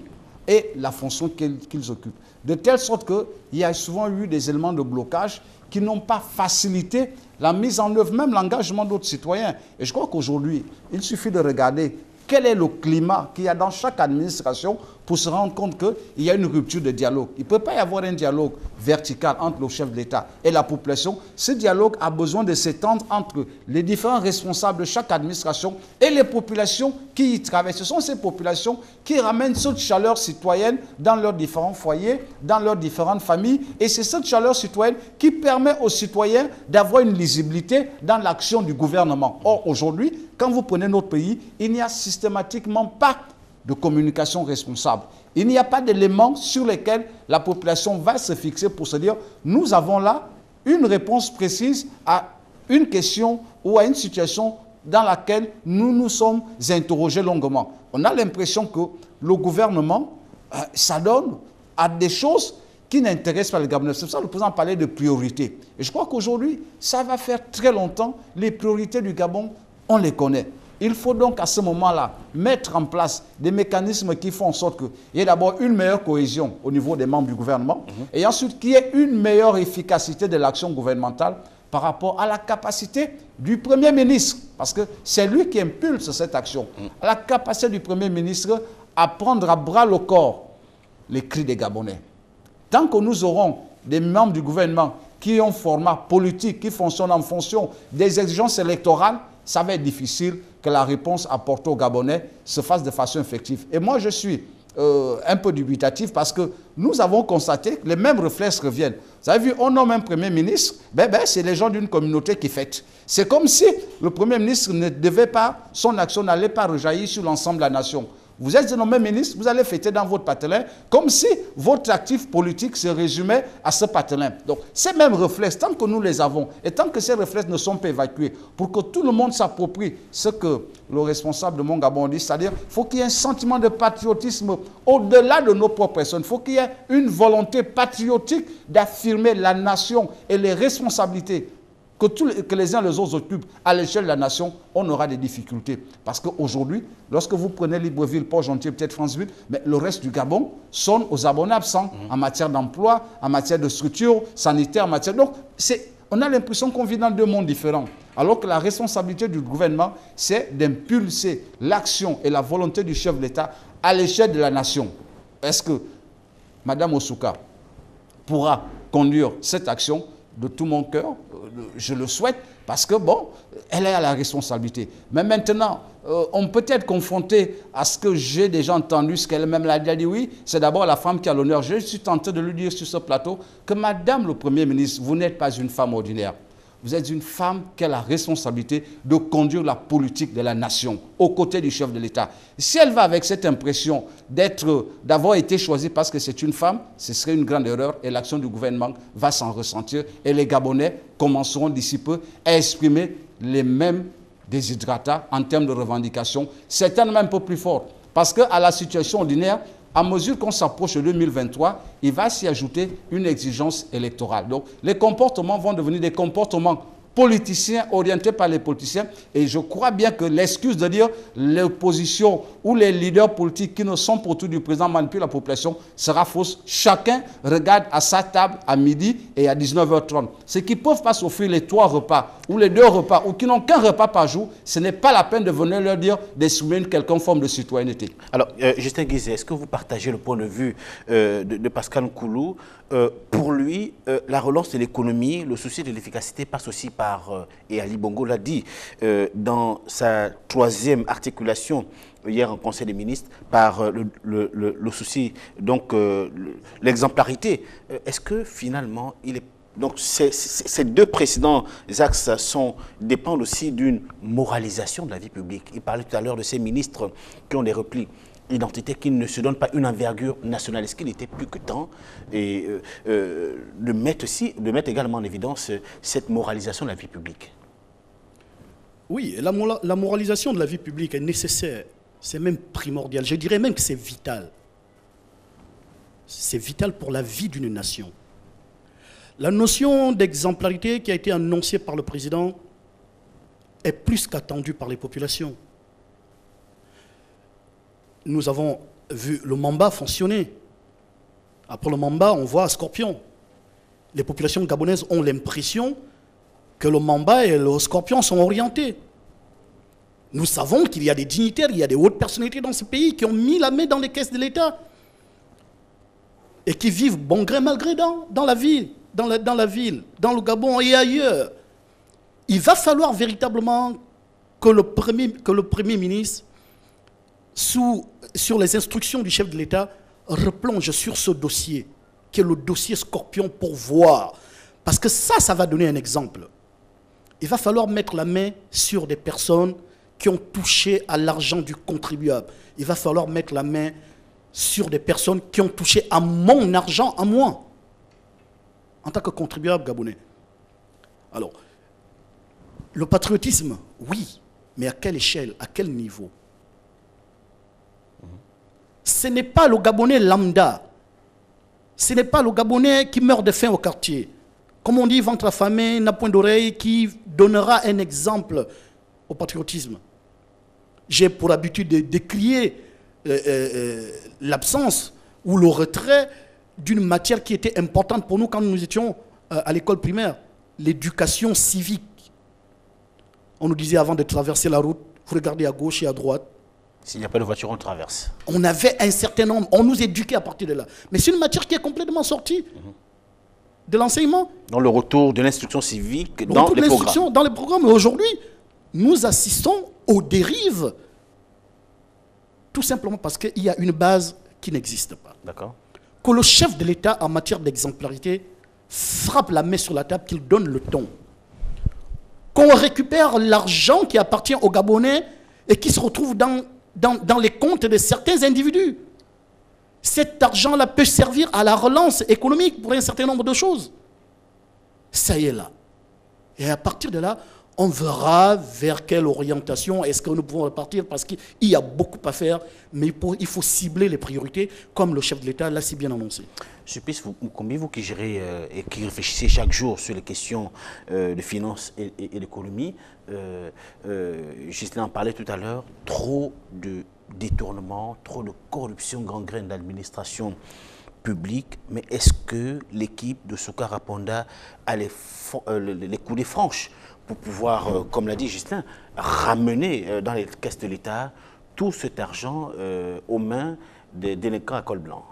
et la fonction qu'ils occupent. De telle sorte qu'il y a souvent eu des éléments de blocage qui n'ont pas facilité la mise en œuvre, même l'engagement d'autres citoyens. Et je crois qu'aujourd'hui, il suffit de regarder quel est le climat qu'il y a dans chaque administration pour se rendre compte qu'il y a une rupture de dialogue. Il ne peut pas y avoir un dialogue vertical entre le chef de l'État et la population. Ce dialogue a besoin de s'étendre entre les différents responsables de chaque administration et les populations qui y travaillent. Ce sont ces populations qui ramènent cette chaleur citoyenne dans leurs différents foyers, dans leurs différentes familles. Et c'est cette chaleur citoyenne qui permet aux citoyens d'avoir une lisibilité dans l'action du gouvernement. Or, aujourd'hui, quand vous prenez notre pays, il n'y a systématiquement pas de communication responsable. Il n'y a pas d'éléments sur lesquels la population va se fixer pour se dire « nous avons là une réponse précise à une question ou à une situation dans laquelle nous nous sommes interrogés longuement ». On a l'impression que le gouvernement s'adonne à des choses qui n'intéressent pas le Gabonais. C'est pour ça que le président parlait de priorités. Et je crois qu'aujourd'hui, ça va faire très longtemps, les priorités du Gabon, on les connaît. Il faut donc à ce moment-là mettre en place des mécanismes qui font en sorte qu'il y ait d'abord une meilleure cohésion au niveau des membres du gouvernement et ensuite qu'il y ait une meilleure efficacité de l'action gouvernementale par rapport à la capacité du Premier ministre, parce que c'est lui qui impulse cette action, à la capacité du Premier ministre à prendre à bras le corps les cris des Gabonais. Tant que nous aurons des membres du gouvernement qui ont un format politique, qui fonctionnent en fonction des exigences électorales, ça va être difficile que la réponse apportée aux Gabonais se fasse de façon effective. Et moi, je suis un peu dubitatif parce que nous avons constaté que les mêmes réflexes reviennent. Vous avez vu, on nomme un Premier ministre, c'est les gens d'une communauté qui fêtent. C'est comme si le Premier ministre ne devait pas, son action n'allait pas rejaillir sur l'ensemble de la nation. Vous êtes nommé ministre, vous allez fêter dans votre patelin, comme si votre actif politique se résumait à ce patelin. Donc, ces mêmes réflexes, tant que nous les avons, et tant que ces réflexes ne sont pas évacués, pour que tout le monde s'approprie ce que le responsable de Mon Gabon dit, c'est-à-dire qu'il faut qu'il y ait un sentiment de patriotisme au-delà de nos propres personnes. Il faut qu'il y ait une volonté patriotique d'affirmer la nation et les responsabilités que les uns les autres occupent à l'échelle de la nation, on aura des difficultés. Parce qu'aujourd'hui, lorsque vous prenez Libreville, Port-Gentil, peut-être Franceville, mais le reste du Gabon sonne aux abonnés absents en matière d'emploi, en matière de structure sanitaire, en matière... Donc, on a l'impression qu'on vit dans deux mondes différents. Alors que la responsabilité du gouvernement, c'est d'impulser l'action et la volonté du chef de l'État à l'échelle de la nation. Est-ce que Mme Osuka pourra conduire cette action? De tout mon cœur, je le souhaite, parce que, bon, elle est à la responsabilité. Mais maintenant, on peut être confronté à ce que j'ai déjà entendu, ce qu'elle-même l'a dit, oui, c'est d'abord la femme qui a l'honneur. Je suis tenté de lui dire sur ce plateau que, Madame le Premier ministre, vous n'êtes pas une femme ordinaire. Vous êtes une femme qui a la responsabilité de conduire la politique de la nation aux côtés du chef de l'État. Si elle va avec cette impression d'avoir été choisie parce que c'est une femme, ce serait une grande erreur et l'action du gouvernement va s'en ressentir et les Gabonais commenceront d'ici peu à exprimer les mêmes desiderata en termes de revendications, certainement un peu plus fortes. Parce qu'à la situation ordinaire, à mesure qu'on s'approche de 2023, il va s'y ajouter une exigence électorale. Donc, les comportements vont devenir des comportements politiciens, orientés par les politiciens. Et je crois bien que l'excuse de dire l'opposition ou les leaders politiques qui ne sont pour tout du président manipulent la population sera fausse. Chacun regarde à sa table à midi et à 19h30. Ceux qui ne peuvent pas s'offrir les 3 repas ou les 2 repas ou qui n'ont qu'un repas par jour, ce n'est pas la peine de venir leur dire d'assumer une quelconque forme de citoyenneté. Alors, Justin Guizet, est-ce que vous partagez le point de vue de Pascal Nkoulou? Pour lui, la relance de l'économie, le souci de l'efficacité passe aussi par, et Ali Bongo l'a dit, dans sa 3e articulation hier en Conseil des ministres, par le souci, donc l'exemplarité. Est-ce que finalement, donc ces 2 précédents axes dépendent aussi d'une moralisation de la vie publique? Il parlait tout à l'heure de ces ministres qui ont des replis identité qui ne se donne pas une envergure nationale. Est-ce qu'il était plus que temps de mettre également en évidence cette moralisation de la vie publique? Oui, la moralisation de la vie publique est nécessaire. C'est même primordial. Je dirais même que c'est vital. C'est vital pour la vie d'une nation. La notion d'exemplarité qui a été annoncée par le président est plus qu'attendue par les populations. Nous avons vu le Mamba fonctionner. Après le Mamba, on voit Scorpion. Les populations gabonaises ont l'impression que le Mamba et le Scorpion sont orientés. Nous savons qu'il y a des dignitaires, il y a des hautes personnalités dans ce pays qui ont mis la main dans les caisses de l'État et qui vivent bon gré mal gré dans la ville, dans le Gabon et ailleurs. Il va falloir véritablement que le Premier ministre, sur les instructions du chef de l'État, replonge sur ce dossier, qui est le dossier Scorpion, pour voir. Parce que ça va donner un exemple. Il va falloir mettre la main sur des personnes qui ont touché à l'argent du contribuable. Il va falloir mettre la main sur des personnes qui ont touché à mon argent, à moi, en tant que contribuable gabonais. Alors, le patriotisme, oui, mais à quelle échelle, à quel niveau? Ce n'est pas le Gabonais lambda. Ce n'est pas le Gabonais qui meurt de faim au quartier. Comme on dit, ventre affamé, n'a point d'oreille, qui donnera un exemple au patriotisme. J'ai pour habitude de décrier l'absence ou le retrait d'une matière qui était importante pour nous quand nous étions à l'école primaire, l'éducation civique. On nous disait avant de traverser la route, vous regardez à gauche et à droite. S'il n'y a pas de voiture, on traverse. On avait un certain nombre, on nous éduquait à partir de là. Mais c'est une matière qui est complètement sortie de l'enseignement. Dans le retour de l'instruction civique, dans les programmes. Dans les programmes. Et aujourd'hui, nous assistons aux dérives, tout simplement parce qu'il y a une base qui n'existe pas. D'accord. Que le chef de l'État, en matière d'exemplarité, frappe la main sur la table, qu'il donne le ton. Qu'on récupère l'argent qui appartient aux Gabonais et qui se retrouve dans les comptes de certains individus. Cet argent-là peut servir à la relance économique pour un certain nombre de choses. Ça y est là. Et à partir de là, on verra vers quelle orientation est-ce que nous pouvons repartir, parce qu'il y a beaucoup à faire, mais il faut cibler les priorités, comme le chef de l'État l'a si bien annoncé. Sulpice Moukoumbi, vous qui gérez et qui réfléchissez chaque jour sur les questions de finances et d'économie, Justin en parlait tout à l'heure, trop de détournement, trop de corruption gangrène de l'administration publique, mais est-ce que l'équipe de Souka Raponda a les coudées franches pour pouvoir, comme l'a dit Justin, ramener dans les caisses de l'État tout cet argent aux mains des délinquants à col blanc?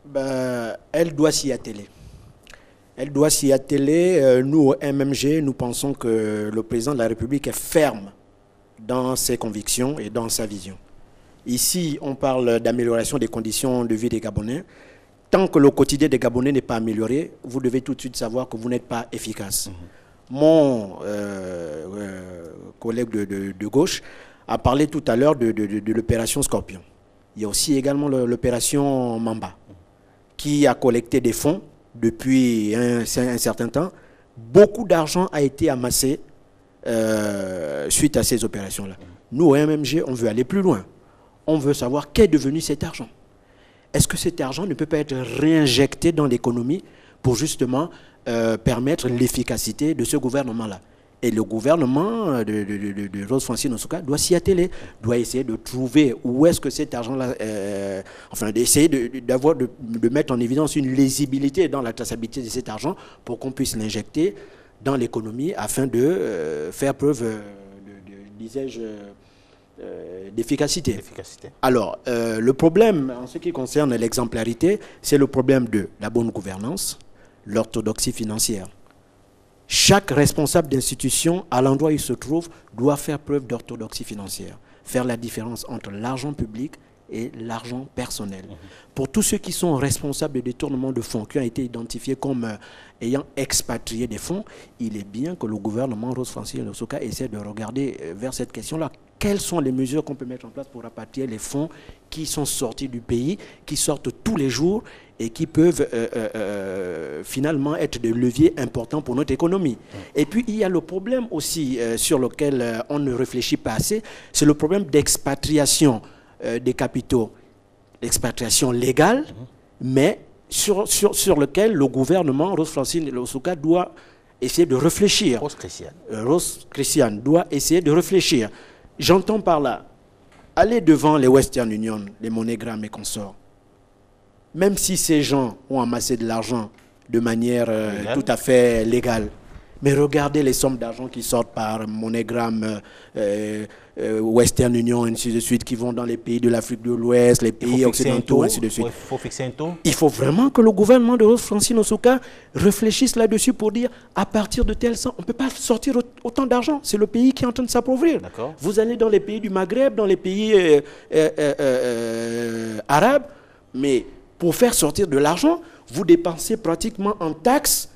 Ben, elle doit s'y atteler. Elle doit s'y atteler. Nous, au MMG, nous pensons que le président de la République est ferme dans ses convictions et dans sa vision. Ici, on parle d'amélioration des conditions de vie des Gabonais. Tant que le quotidien des Gabonais n'est pas amélioré, vous devez tout de suite savoir que vous n'êtes pas efficace. Mon collègue de gauche a parlé tout à l'heure de l'opération Scorpion. Il y a aussi également l'opération Mamba, qui a collecté des fonds depuis un certain temps. Beaucoup d'argent a été amassé suite à ces opérations-là. Nous, au MMG, on veut aller plus loin. On veut savoir qu'est devenu cet argent. Est-ce que cet argent ne peut pas être réinjecté dans l'économie pour justement permettre l'efficacité de ce gouvernement-là? Et le gouvernement de Rose Francine Nsouka doit s'y atteler, doit essayer de trouver où est-ce que cet argent-là, enfin d'essayer de mettre en évidence une lisibilité dans la traçabilité de cet argent pour qu'on puisse l'injecter dans l'économie afin de faire preuve, disais-je, d'efficacité. Alors, le problème en ce qui concerne l'exemplarité, c'est le problème de la bonne gouvernance, l'orthodoxie financière. Chaque responsable d'institution, à l'endroit où il se trouve, doit faire preuve d'orthodoxie financière, faire la différence entre l'argent public et l'argent personnel. Pour tous ceux qui sont responsables de détournement de fonds, qui ont été identifiés comme ayant expatrié des fonds, il est bien que le gouvernement Rose Francine Nsouka essaie de regarder vers cette question-là. Quelles sont les mesures qu'on peut mettre en place pour rapatrier les fonds qui sont sortis du pays, qui sortent tous les jours et qui peuvent finalement être des leviers importants pour notre économie. Et puis, il y a le problème aussi sur lequel on ne réfléchit pas assez, c'est le problème d'expatriation des capitaux, l'expatriation légale, mais sur lequel le gouvernement Rose Francine Nsouka doit essayer de réfléchir. Rose Christiane doit essayer de réfléchir. J'entends par là, aller devant les Western Union, les MoneyGram et consorts, même si ces gens ont amassé de l'argent de manière tout à fait légale, mais regardez les sommes d'argent qui sortent par MoneyGram, Western Union, ainsi de suite, qui vont dans les pays de l'Afrique de l'Ouest, les pays occidentaux, ainsi de suite. Il faut fixer un taux. Il faut vraiment que le gouvernement de Rose Francine Nsouka réfléchisse là-dessus pour dire, à partir de tel sens, on ne peut pas sortir autant d'argent. C'est le pays qui est en train de s'appauvrir. Vous allez dans les pays du Maghreb, dans les pays arabes, mais pour faire sortir de l'argent, vous dépensez pratiquement en taxes,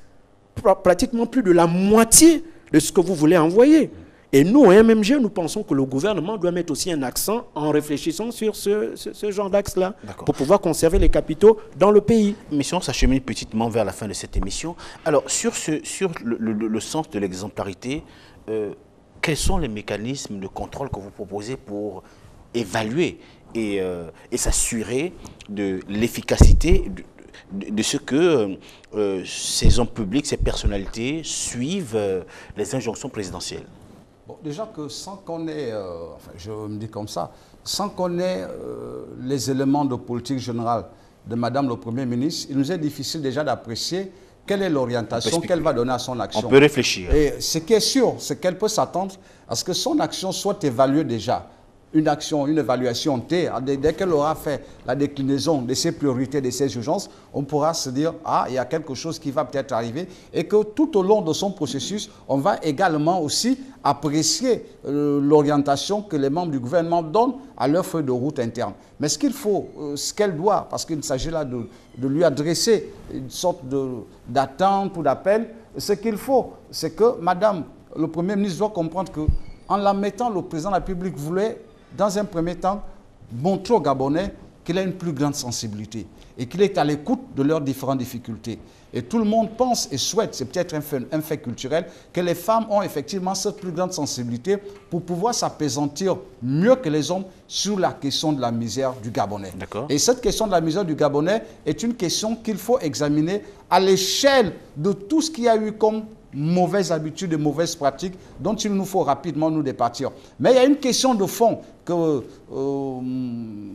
pratiquement plus de la moitié de ce que vous voulez envoyer. Et nous, au MMG, nous pensons que le gouvernement doit mettre aussi un accent en réfléchissant sur ce genre d'axe-là pour pouvoir conserver les capitaux dans le pays. Mission s'achemine petitement vers la fin de cette émission. Alors, sur le sens de l'exemplarité, quels sont les mécanismes de contrôle que vous proposez pour évaluer et s'assurer de l'efficacité de ce que ces hommes publics, ces personnalités suivent les injonctions présidentielles? Bon, déjà que sans qu'on ait, enfin je me dis comme ça, sans qu'on ait les éléments de politique générale de Madame le Premier ministre, il nous est difficile déjà d'apprécier quelle est l'orientation qu'elle va donner à son action. On peut réfléchir. Et ce qui est sûr, c'est qu'elle peut s'attendre à ce que son action soit évaluée déjà. Une action, une évaluation T, dès qu'elle aura fait la déclinaison de ses priorités, de ses urgences, on pourra se dire, ah, il y a quelque chose qui va peut-être arriver, et que tout au long de son processus, on va également aussi apprécier l'orientation que les membres du gouvernement donnent à leur feuille de route interne. Mais ce qu'il faut, ce qu'elle doit, parce qu'il s'agit là de lui adresser une sorte d'attente ou d'appel, ce qu'il faut, c'est que Madame le Premier ministre doit comprendre qu'en la mettant, le président de la République voulait dans un premier temps, montrer aux Gabonais qu'il a une plus grande sensibilité et qu'il est à l'écoute de leurs différentes difficultés. Et tout le monde pense et souhaite, c'est peut-être un fait culturel, que les femmes ont effectivement cette plus grande sensibilité pour pouvoir s'apaisantir mieux que les hommes sur la question de la misère du Gabonais. Et cette question de la misère du Gabonais est une question qu'il faut examiner à l'échelle de tout ce qu'il y a eu comme mauvaises habitudes et mauvaises pratiques dont il nous faut rapidement nous départir. Mais il y a une question de fond que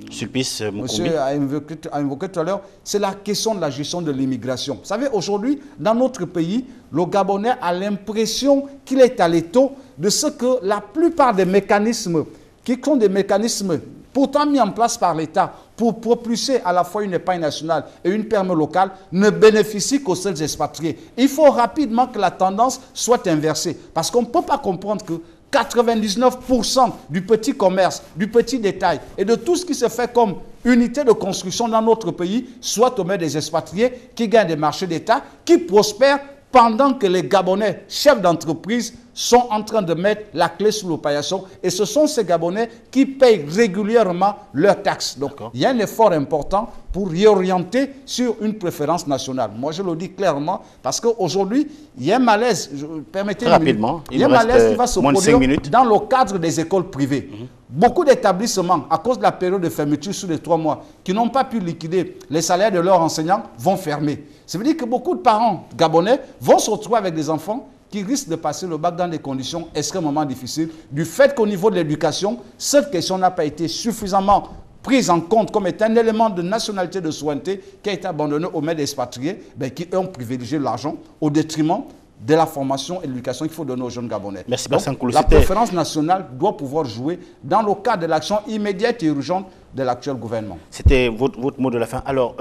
monsieur a invoqué tout à l'heure, c'est la question de la gestion de l'immigration. Vous savez, aujourd'hui, dans notre pays, le Gabonais a l'impression qu'il est à l'étau de ce que la plupart des mécanismes, qui sont des mécanismes pourtant mis en place par l'État pour propulser à la fois une épargne nationale et une perme locale, ne bénéficient qu'aux seuls expatriés. Il faut rapidement que la tendance soit inversée, parce qu'on ne peut pas comprendre que 99% du petit commerce, du petit détail et de tout ce qui se fait comme unité de construction dans notre pays soit au mains des expatriés qui gagnent des marchés d'État, qui prospèrent pendant que les Gabonais, chefs d'entreprise, sont en train de mettre la clé sous le paillasson. Et ce sont ces Gabonais qui payent régulièrement leurs taxes. Donc, il y a un effort important pour réorienter sur une préférence nationale. Moi, je le dis clairement, parce qu'aujourd'hui, il y a un malaise, permettez-moi, il y a un malaise qui va se produire dans le cadre des écoles privées. Beaucoup d'établissements, à cause de la période de fermeture sur les 3 mois, qui n'ont pas pu liquider les salaires de leurs enseignants, vont fermer. Ça veut dire que beaucoup de parents gabonais vont se retrouver avec des enfants qui risquent de passer le bac dans des conditions extrêmement difficiles, du fait qu'au niveau de l'éducation, cette question n'a pas été suffisamment prise en compte comme étant un élément de nationalité de souveraineté qui a été abandonné aux mains des expatriés, qui ont privilégié l'argent au détriment de la formation et de l'éducation qu'il faut donner aux jeunes Gabonais. Merci. Donc, la préférence nationale doit pouvoir jouer dans le cadre de l'action immédiate et urgente de l'actuel gouvernement. C'était votre mot de la fin. Alors,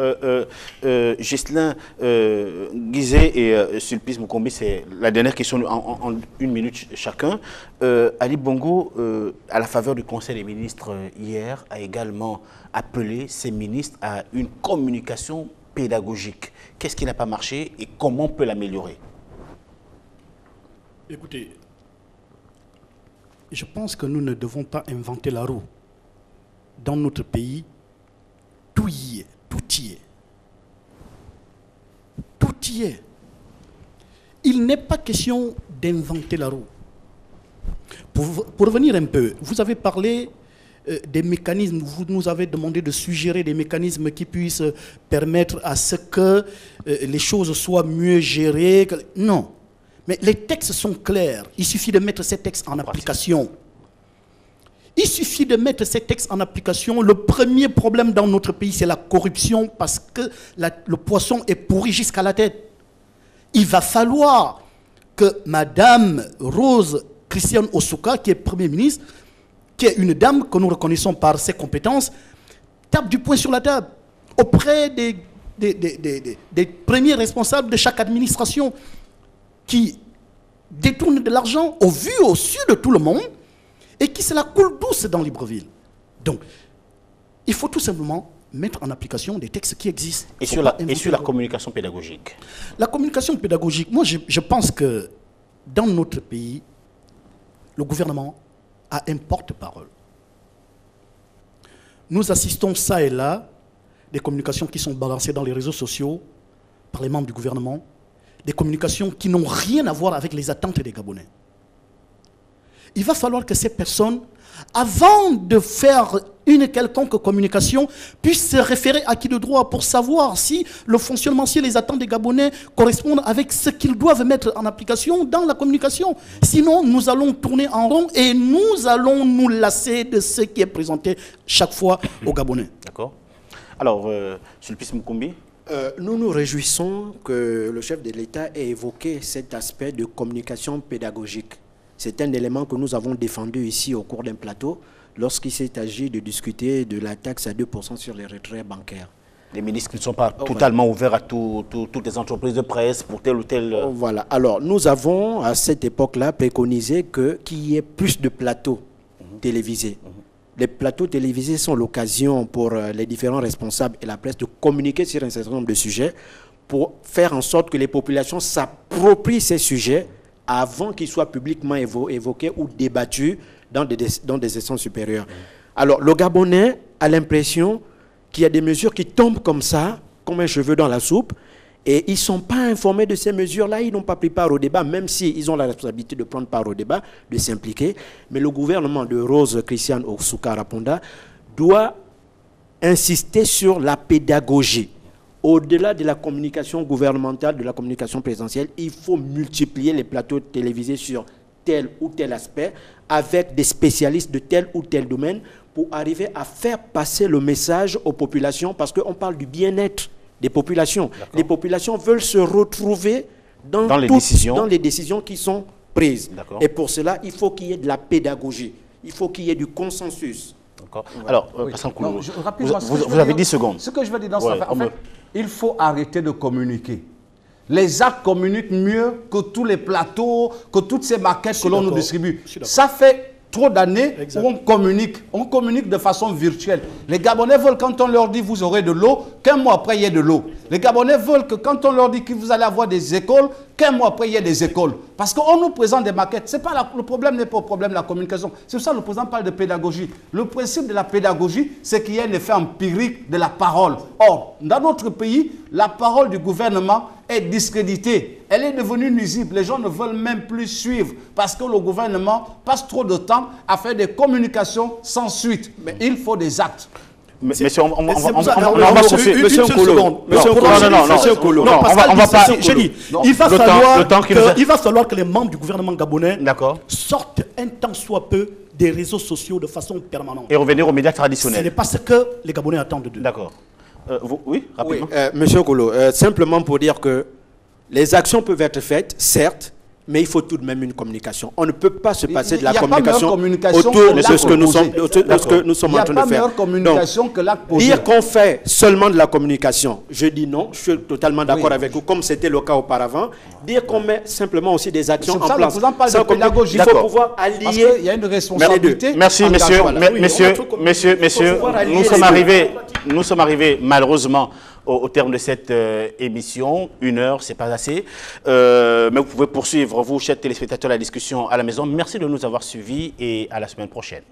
Ghislain Guizé et Sulpice Mukombi, c'est la dernière question en 1 minute chacun. Ali Bongo, à la faveur du Conseil des ministres hier, a également appelé ses ministres à une communication pédagogique. Qu'est-ce qui n'a pas marché et comment on peut l'améliorer? Écoutez, je pense que nous ne devons pas inventer la roue. Dans notre pays, tout y est, tout y est. Tout y est. Il n'est pas question d'inventer la roue. Pour revenir un peu, vous avez parlé des mécanismes, vous nous avez demandé de suggérer des mécanismes qui puissent permettre à ce que les choses soient mieux gérées. Non. Mais les textes sont clairs. Il suffit de mettre ces textes en application. Il suffit de mettre ces textes en application. Le premier problème dans notre pays, c'est la corruption parce que le poisson est pourri jusqu'à la tête. Il va falloir que Madame Rose Christiane Osouka, qui est Premier ministre, qui est une dame que nous reconnaissons par ses compétences, tape du poing sur la table auprès des premiers responsables de chaque administration qui détournent de l'argent au vu, au su de tout le monde et qui se la coule douce dans Libreville. Donc, il faut tout simplement mettre en application des textes qui existent. Et sur la communication pédagogique? La communication pédagogique, moi je pense que dans notre pays, le gouvernement a un porte-parole. Nous assistons ça et là, des communications qui sont balancées dans les réseaux sociaux par les membres du gouvernement, des communications qui n'ont rien à voir avec les attentes des Gabonais. Il va falloir que ces personnes, avant de faire une quelconque communication, puissent se référer à qui de droit pour savoir si le fonctionnement, si les attentes des Gabonais correspondent avec ce qu'ils doivent mettre en application dans la communication. Sinon, nous allons tourner en rond et nous allons nous lasser de ce qui est présenté chaque fois aux Gabonais. D'accord. Alors, Sulpice Mukombi? Nous nous réjouissons que le chef de l'État ait évoqué cet aspect de communication pédagogique. C'est un élément que nous avons défendu ici au cours d'un plateau lorsqu'il s'est agi de discuter de la taxe à 2% sur les retraits bancaires. Les ministres ne sont pas totalement ouverts à toutes les entreprises de presse pour tel ou tel... Voilà. Alors, nous avons à cette époque-là préconisé qu'il y ait plus de plateaux télévisés. Les plateaux télévisés sont l'occasion pour les différents responsables et la presse de communiquer sur un certain nombre de sujets pour faire en sorte que les populations s'approprient ces sujets avant qu'ils soient publiquement évoqués ou débattus dans des instances supérieures. Alors, le Gabonais a l'impression qu'il y a des mesures qui tombent comme ça, comme un cheveu dans la soupe, et ils ne sont pas informés de ces mesures-là, ils n'ont pas pris part au débat, même s'ils ont la responsabilité de prendre part au débat, de s'impliquer. Mais le gouvernement de Rose Christiane Osuka-Raponda doit insister sur la pédagogie. Au-delà de la communication gouvernementale, de la communication présidentielle, il faut multiplier les plateaux télévisés sur tel ou tel aspect, avec des spécialistes de tel ou tel domaine, pour arriver à faire passer le message aux populations, parce qu'on parle du bien-être des populations. Les populations veulent se retrouver dans les décisions qui sont prises. Et pour cela, il faut qu'il y ait de la pédagogie, il faut qu'il y ait du consensus. Alors, vous avez 10 secondes. Ce que je veux dire dans ça, en fait, il faut arrêter de communiquer. Les actes communiquent mieux que tous les plateaux, que toutes ces maquettes que l'on nous distribue. Ça fait trop d'années où on communique de façon virtuelle. Les Gabonais veulent, quand on leur dit vous aurez de l'eau, qu'un mois après il y ait de l'eau. Les Gabonais veulent que quand on leur dit que vous allez avoir des écoles, qu'un mois après il y ait des écoles. Parce qu'on nous présente des maquettes. Le problème n'est pas le problème de la communication. C'est pour ça que le président parle de pédagogie. Le principe de la pédagogie, c'est qu'il y a un effet empirique de la parole. Or, dans notre pays, la parole du gouvernement est discréditée. Elle est devenue nuisible. Les gens ne veulent même plus suivre parce que le gouvernement passe trop de temps à faire des communications sans suite. Mais il faut des actes. Monsieur Nkolo. Il va falloir que les membres du gouvernement gabonais sortent un temps soit peu des réseaux sociaux de façon permanente. Et revenir aux médias traditionnels. Ce n'est pas ce que les Gabonais attendent d'eux. D'accord. Oui, rapidement. Oui, Monsieur Nkolo, simplement pour dire que les actions peuvent être faites, certes, mais il faut tout de même une communication. On ne peut pas se passer de la communication autour de ce que nous sommes en train de faire. Il n'y a pas meilleure communication que l'acte posé. Dire qu'on fait seulement de la communication, je dis non, je suis totalement d'accord avec vous, comme c'était le cas auparavant. Dire qu'on met simplement aussi des actions en place. Il faut pouvoir allier. Parce qu'il y a une responsabilité. Merci, messieurs. Nous sommes arrivés malheureusement au terme de cette émission. 1 heure, c'est pas assez. Mais vous pouvez poursuivre, vous, chers téléspectateurs, la discussion à la maison. Merci de nous avoir suivis et à la semaine prochaine.